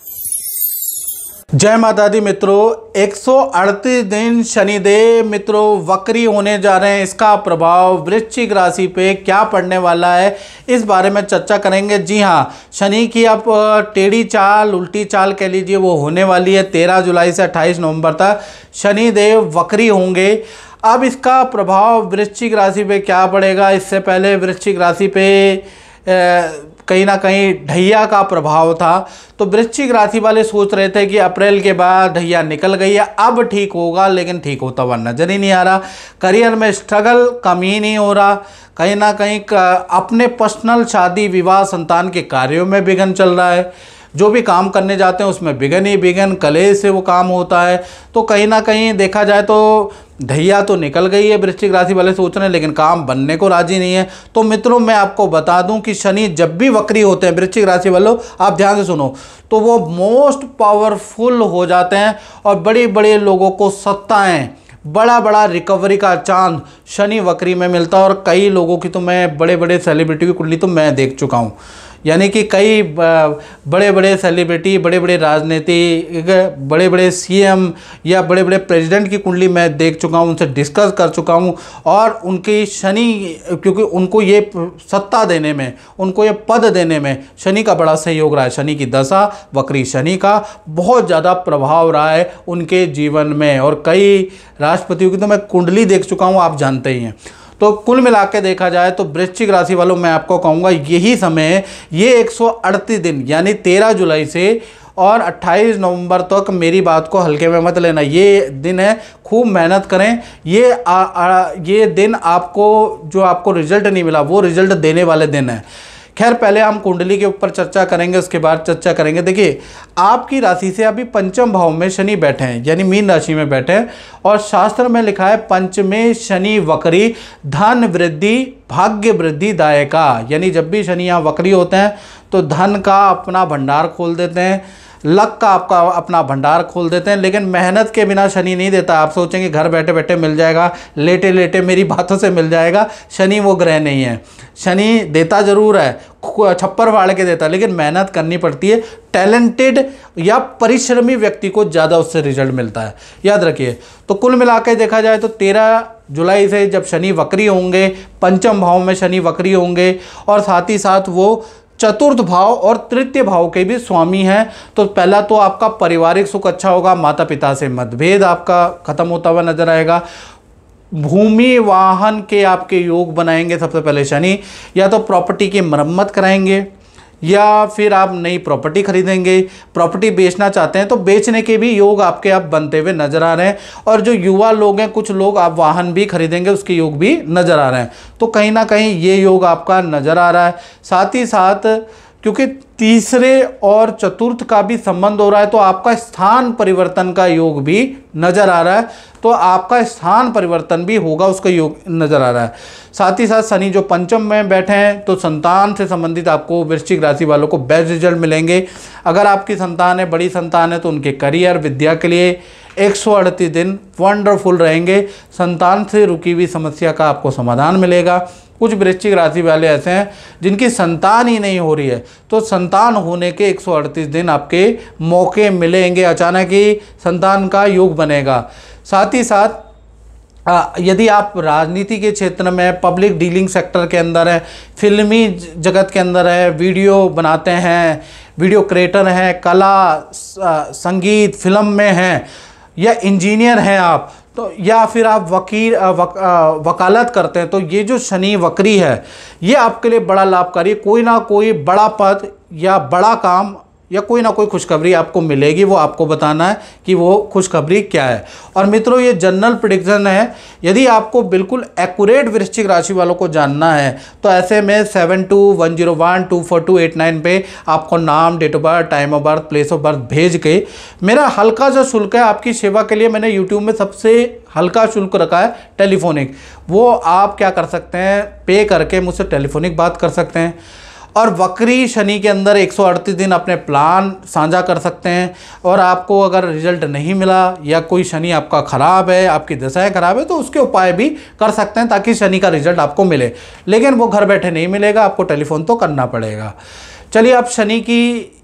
जय माता दी। मित्रों, 138 दिन शनिदेव मित्रों वक्री होने जा रहे हैं। इसका प्रभाव वृश्चिक राशि पे क्या पड़ने वाला है, इस बारे में चर्चा करेंगे। जी हाँ, शनि की आप टेढ़ी चाल, उल्टी चाल कह लीजिए, वो होने वाली है। 13 जुलाई से 28 नवंबर तक शनिदेव वक्री होंगे। अब इसका प्रभाव वृश्चिक राशि पे क्या पड़ेगा, इससे पहले वृश्चिक राशि पे कहीं ना कहीं ढैया का प्रभाव था। तो वृश्चिक राशि वाले सोच रहे थे कि अप्रैल के बाद ढैया निकल गई है, अब ठीक होगा, लेकिन ठीक होता हुआ नजर ही नहीं आ रहा। करियर में स्ट्रगल कम ही नहीं हो रहा। कहीं ना कहीं अपने पर्सनल शादी विवाह संतान के कार्यों में विघ्न चल रहा है। जो भी काम करने जाते हैं उसमें विघ्न ही विघ्न, कलेश से वो काम होता है। तो कहीं ना कहीं देखा जाए तो ढैया तो निकल गई है, वृश्चिक राशि वाले सोच रहे हैं, लेकिन काम बनने को राजी नहीं है। तो मित्रों, मैं आपको बता दूं कि शनि जब भी वक्री होते हैं, वृश्चिक राशि वालों आप ध्यान से सुनो, तो वो मोस्ट पावरफुल हो जाते हैं और बड़े बड़े लोगों को सत्ताएं, बड़ा बड़ा रिकवरी का चांस शनि वक्री में मिलता है। और कई लोगों की तो मैं बड़े बड़े सेलिब्रिटी की कुंडली तो मैं देख चुका हूँ। यानी कि कई बड़े बड़े सेलिब्रिटी, बड़े बड़े राजनीतिक, बड़े बड़े सीएम या बड़े बड़े प्रेसिडेंट की कुंडली मैं देख चुका हूँ, उनसे डिस्कस कर चुका हूँ। और उनकी शनि, क्योंकि उनको ये सत्ता देने में, उनको ये पद देने में शनि का बड़ा सहयोग रहा है। शनि की दशा, वक्री शनि का बहुत ज़्यादा प्रभाव रहा है उनके जीवन में। और कई राष्ट्रपतियों की तो मैं कुंडली देख चुका हूँ, आप जानते ही हैं। तो कुल मिला के देखा जाए तो वृश्चिक राशि वालों, मैं आपको कहूँगा यही समय, ये 138 दिन यानी 13 जुलाई से और 28 नवंबर तक मेरी बात को हल्के में मत लेना। ये दिन है, खूब मेहनत करें। ये दिन आपको, जो आपको रिजल्ट नहीं मिला वो रिजल्ट देने वाले दिन है। खैर, पहले हम कुंडली के ऊपर चर्चा करेंगे, उसके बाद चर्चा करेंगे। देखिए, आपकी राशि से अभी पंचम भाव में शनि बैठे हैं, यानी मीन राशि में बैठे हैं। और शास्त्र में लिखा है पंचमे शनि वक्री धन वृद्धि भाग्य वृद्धि दायका। यानी जब भी शनि यहाँ वक्री होते हैं तो धन का अपना भंडार खोल देते हैं, लक का आपका अपना भंडार खोल देते हैं। लेकिन मेहनत के बिना शनि नहीं देता। आप सोचेंगे घर बैठे बैठे मिल जाएगा, लेटे लेटे मेरी बातों से मिल जाएगा। शनि वो ग्रह नहीं है। शनि देता जरूर है, छप्पर फाड़ के देता है, लेकिन मेहनत करनी पड़ती है। टैलेंटेड या परिश्रमी व्यक्ति को ज़्यादा उससे रिजल्ट मिलता है, याद रखिए। तो कुल मिला के देखा जाए तो 13 जुलाई से जब शनि वक्री होंगे, पंचम भाव में शनि वक्री होंगे और साथ ही साथ वो चतुर्थ भाव और तृतीय भाव के भी स्वामी हैं। तो पहला तो आपका पारिवारिक सुख अच्छा होगा, माता पिता से मतभेद आपका खत्म होता हुआ नजर आएगा। भूमि वाहन के आपके योग बनाएंगे सबसे पहले शनि। या तो प्रॉपर्टी की मरम्मत कराएंगे या फिर आप नई प्रॉपर्टी खरीदेंगे। प्रॉपर्टी बेचना चाहते हैं तो बेचने के भी योग आपके आप बनते हुए नजर आ रहे हैं। और जो युवा लोग हैं, कुछ लोग आप वाहन भी खरीदेंगे, उसके योग भी नजर आ रहे हैं। तो कहीं ना कहीं ये योग आपका नजर आ रहा है। साथ ही साथ क्योंकि तीसरे और चतुर्थ का भी संबंध हो रहा है तो आपका स्थान परिवर्तन का योग भी नजर आ रहा है। तो आपका स्थान परिवर्तन भी होगा, उसका योग नजर आ रहा है। साथ ही साथ शनि जो पंचम में बैठे हैं तो संतान से संबंधित आपको वृश्चिक राशि वालों को बेस्ट रिजल्ट मिलेंगे। अगर आपकी संतान है, बड़ी संतान है, तो उनके करियर विद्या के लिए 138 दिन वंडरफुल रहेंगे। संतान से रुकी हुई समस्या का आपको समाधान मिलेगा। कुछ वृश्चिक राशि वाले ऐसे हैं जिनकी संतान ही नहीं हो रही है, तो संतान होने के 138 दिन आपके मौके मिलेंगे, अचानक ही संतान का योग बनेगा। साथ ही साथ यदि आप राजनीति के क्षेत्र में, पब्लिक डीलिंग सेक्टर के अंदर है, फिल्मी जगत के अंदर है, वीडियो बनाते हैं, वीडियो क्रिएटर हैं, कला संगीत फिल्म में हैं, या इंजीनियर हैं आप, तो या फिर आप वकालत करते हैं, तो ये जो शनि वक्री है ये आपके लिए बड़ा लाभकारी है। कोई ना कोई बड़ा पद या बड़ा काम या कोई ना कोई खुशखबरी आपको मिलेगी, वो आपको बताना है कि वो खुशखबरी क्या है। और मित्रों ये जनरल प्रेडिक्शन है। यदि आपको बिल्कुल एक्यूरेट वृश्चिक राशि वालों को जानना है तो ऐसे में 7210124289 पे आपको नाम, date of birth, time of birth, place of birth भेज के मेरा हल्का सा शुल्क है आपकी सेवा के लिए, मैंने यूट्यूब में सबसे हल्का शुल्क रखा है टेलीफोनिक, वो आप क्या कर सकते हैं, पे करके मुझसे टेलीफोनिक बात कर सकते हैं। और वक्री शनि के अंदर 138 दिन अपने प्लान साझा कर सकते हैं। और आपको अगर रिजल्ट नहीं मिला या कोई शनि आपका ख़राब है, आपकी दशाएं ख़राब है, तो उसके उपाय भी कर सकते हैं ताकि शनि का रिजल्ट आपको मिले। लेकिन वो घर बैठे नहीं मिलेगा, आपको टेलीफोन तो करना पड़ेगा। चलिए, अब शनि की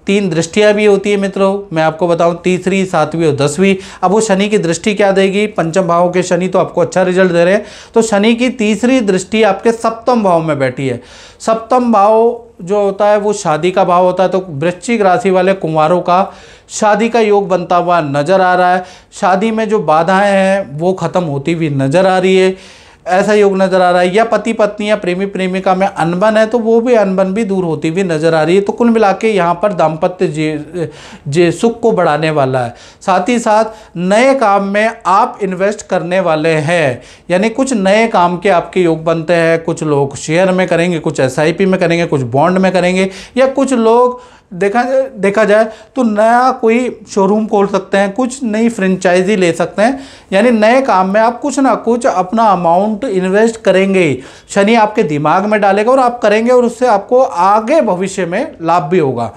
3 दृष्टियाँ भी होती है मित्रों, मैं आपको बताऊं, तीसरी, 7वीं और 10वीं। अब वो शनि की दृष्टि क्या देगी? पंचम भाव के शनि तो आपको अच्छा रिजल्ट दे रहे हैं, तो शनि की तीसरी दृष्टि आपके सप्तम भाव में बैठी है। सप्तम भाव जो होता है वो शादी का भाव होता है, तो वृश्चिक राशि वाले कुंवारों का शादी का योग बनता हुआ नजर आ रहा है। शादी में जो बाधाएं हैं वो खत्म होती हुई नजर आ रही है, ऐसा योग नजर आ रहा है। या पति पत्नी या प्रेमी प्रेमिका में अनबन है तो वो भी अनबन भी दूर होती हुई नजर आ रही है। तो कुल मिला के यहाँ पर दाम्पत्य सुख को बढ़ाने वाला है। साथ ही साथ नए काम में आप इन्वेस्ट करने वाले हैं, यानी कुछ नए काम के आपके योग बनते हैं। कुछ लोग शेयर में करेंगे, कुछ SIP में करेंगे, कुछ बॉन्ड में करेंगे, या कुछ लोग देखा जाए तो नया कोई शोरूम खोल सकते हैं, कुछ नई फ्रेंचाइजी ले सकते हैं। यानी नए काम में आप कुछ ना कुछ अपना अमाउंट इन्वेस्ट करेंगे, शनि आपके दिमाग में डालेगा और आप करेंगे, और उससे आपको आगे भविष्य में लाभ भी होगा।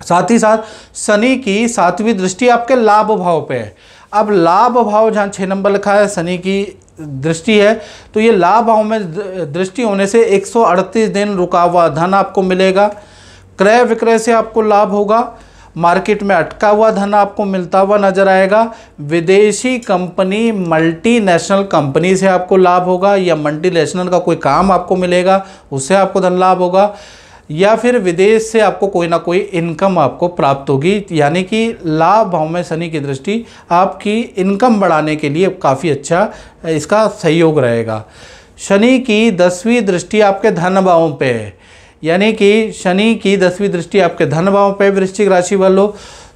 साथ ही साथ शनि की 7वीं दृष्टि आपके लाभ भाव पे है। अब लाभ भाव जहाँ 6 नंबर लिखा है शनि की दृष्टि है, तो ये लाभ भाव में दृष्टि होने से 138 दिन रुका हुआ धन आपको मिलेगा। क्रय विक्रय से आपको लाभ होगा। मार्केट में अटका हुआ धन आपको मिलता हुआ नजर आएगा। विदेशी कंपनी, मल्टीनेशनल कंपनी से आपको लाभ होगा, या मल्टीनेशनल का कोई काम आपको मिलेगा, उससे आपको धन लाभ होगा। या फिर विदेश से आपको कोई ना कोई इनकम आपको प्राप्त होगी। यानी कि लाभ भाव में शनि की दृष्टि आपकी इनकम बढ़ाने के लिए काफ़ी अच्छा इसका सहयोग रहेगा। शनि की 10वीं दृष्टि आपके धन भावों पे है, यानी कि शनि की 10वीं दृष्टि आपके धन भाव पे वृश्चिक राशि वालों,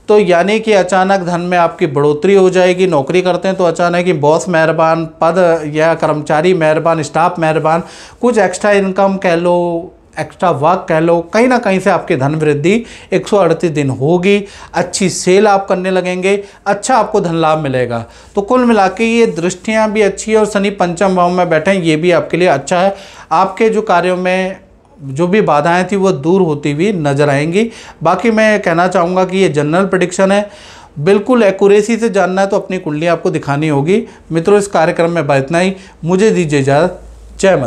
तो यानी कि अचानक धन में आपकी बढ़ोतरी हो जाएगी। नौकरी करते हैं तो अचानक ही बॉस मेहरबान, पद या कर्मचारी मेहरबान, स्टाफ मेहरबान, कुछ एक्स्ट्रा इनकम कह लो, एक्स्ट्रा वर्क कह लो, कहीं ना कहीं से आपकी धन वृद्धि 138 दिन होगी। अच्छी सेल आप करने लगेंगे, अच्छा आपको धन लाभ मिलेगा। तो कुल मिला के ये दृष्टियाँ भी अच्छी है, और शनि पंचम भाव में बैठे हैं, ये भी आपके लिए अच्छा है। आपके जो कार्यों में जो भी बाधाएं थी वो दूर होती हुई नजर आएंगी। बाकी मैं कहना चाहूँगा कि ये जनरल प्रेडिक्शन है, बिल्कुल एक्यूरेसी से जानना है तो अपनी कुंडली आपको दिखानी होगी। मित्रों, इस कार्यक्रम में इतना ही, मुझे दीजिए इजाज़त। जय माता।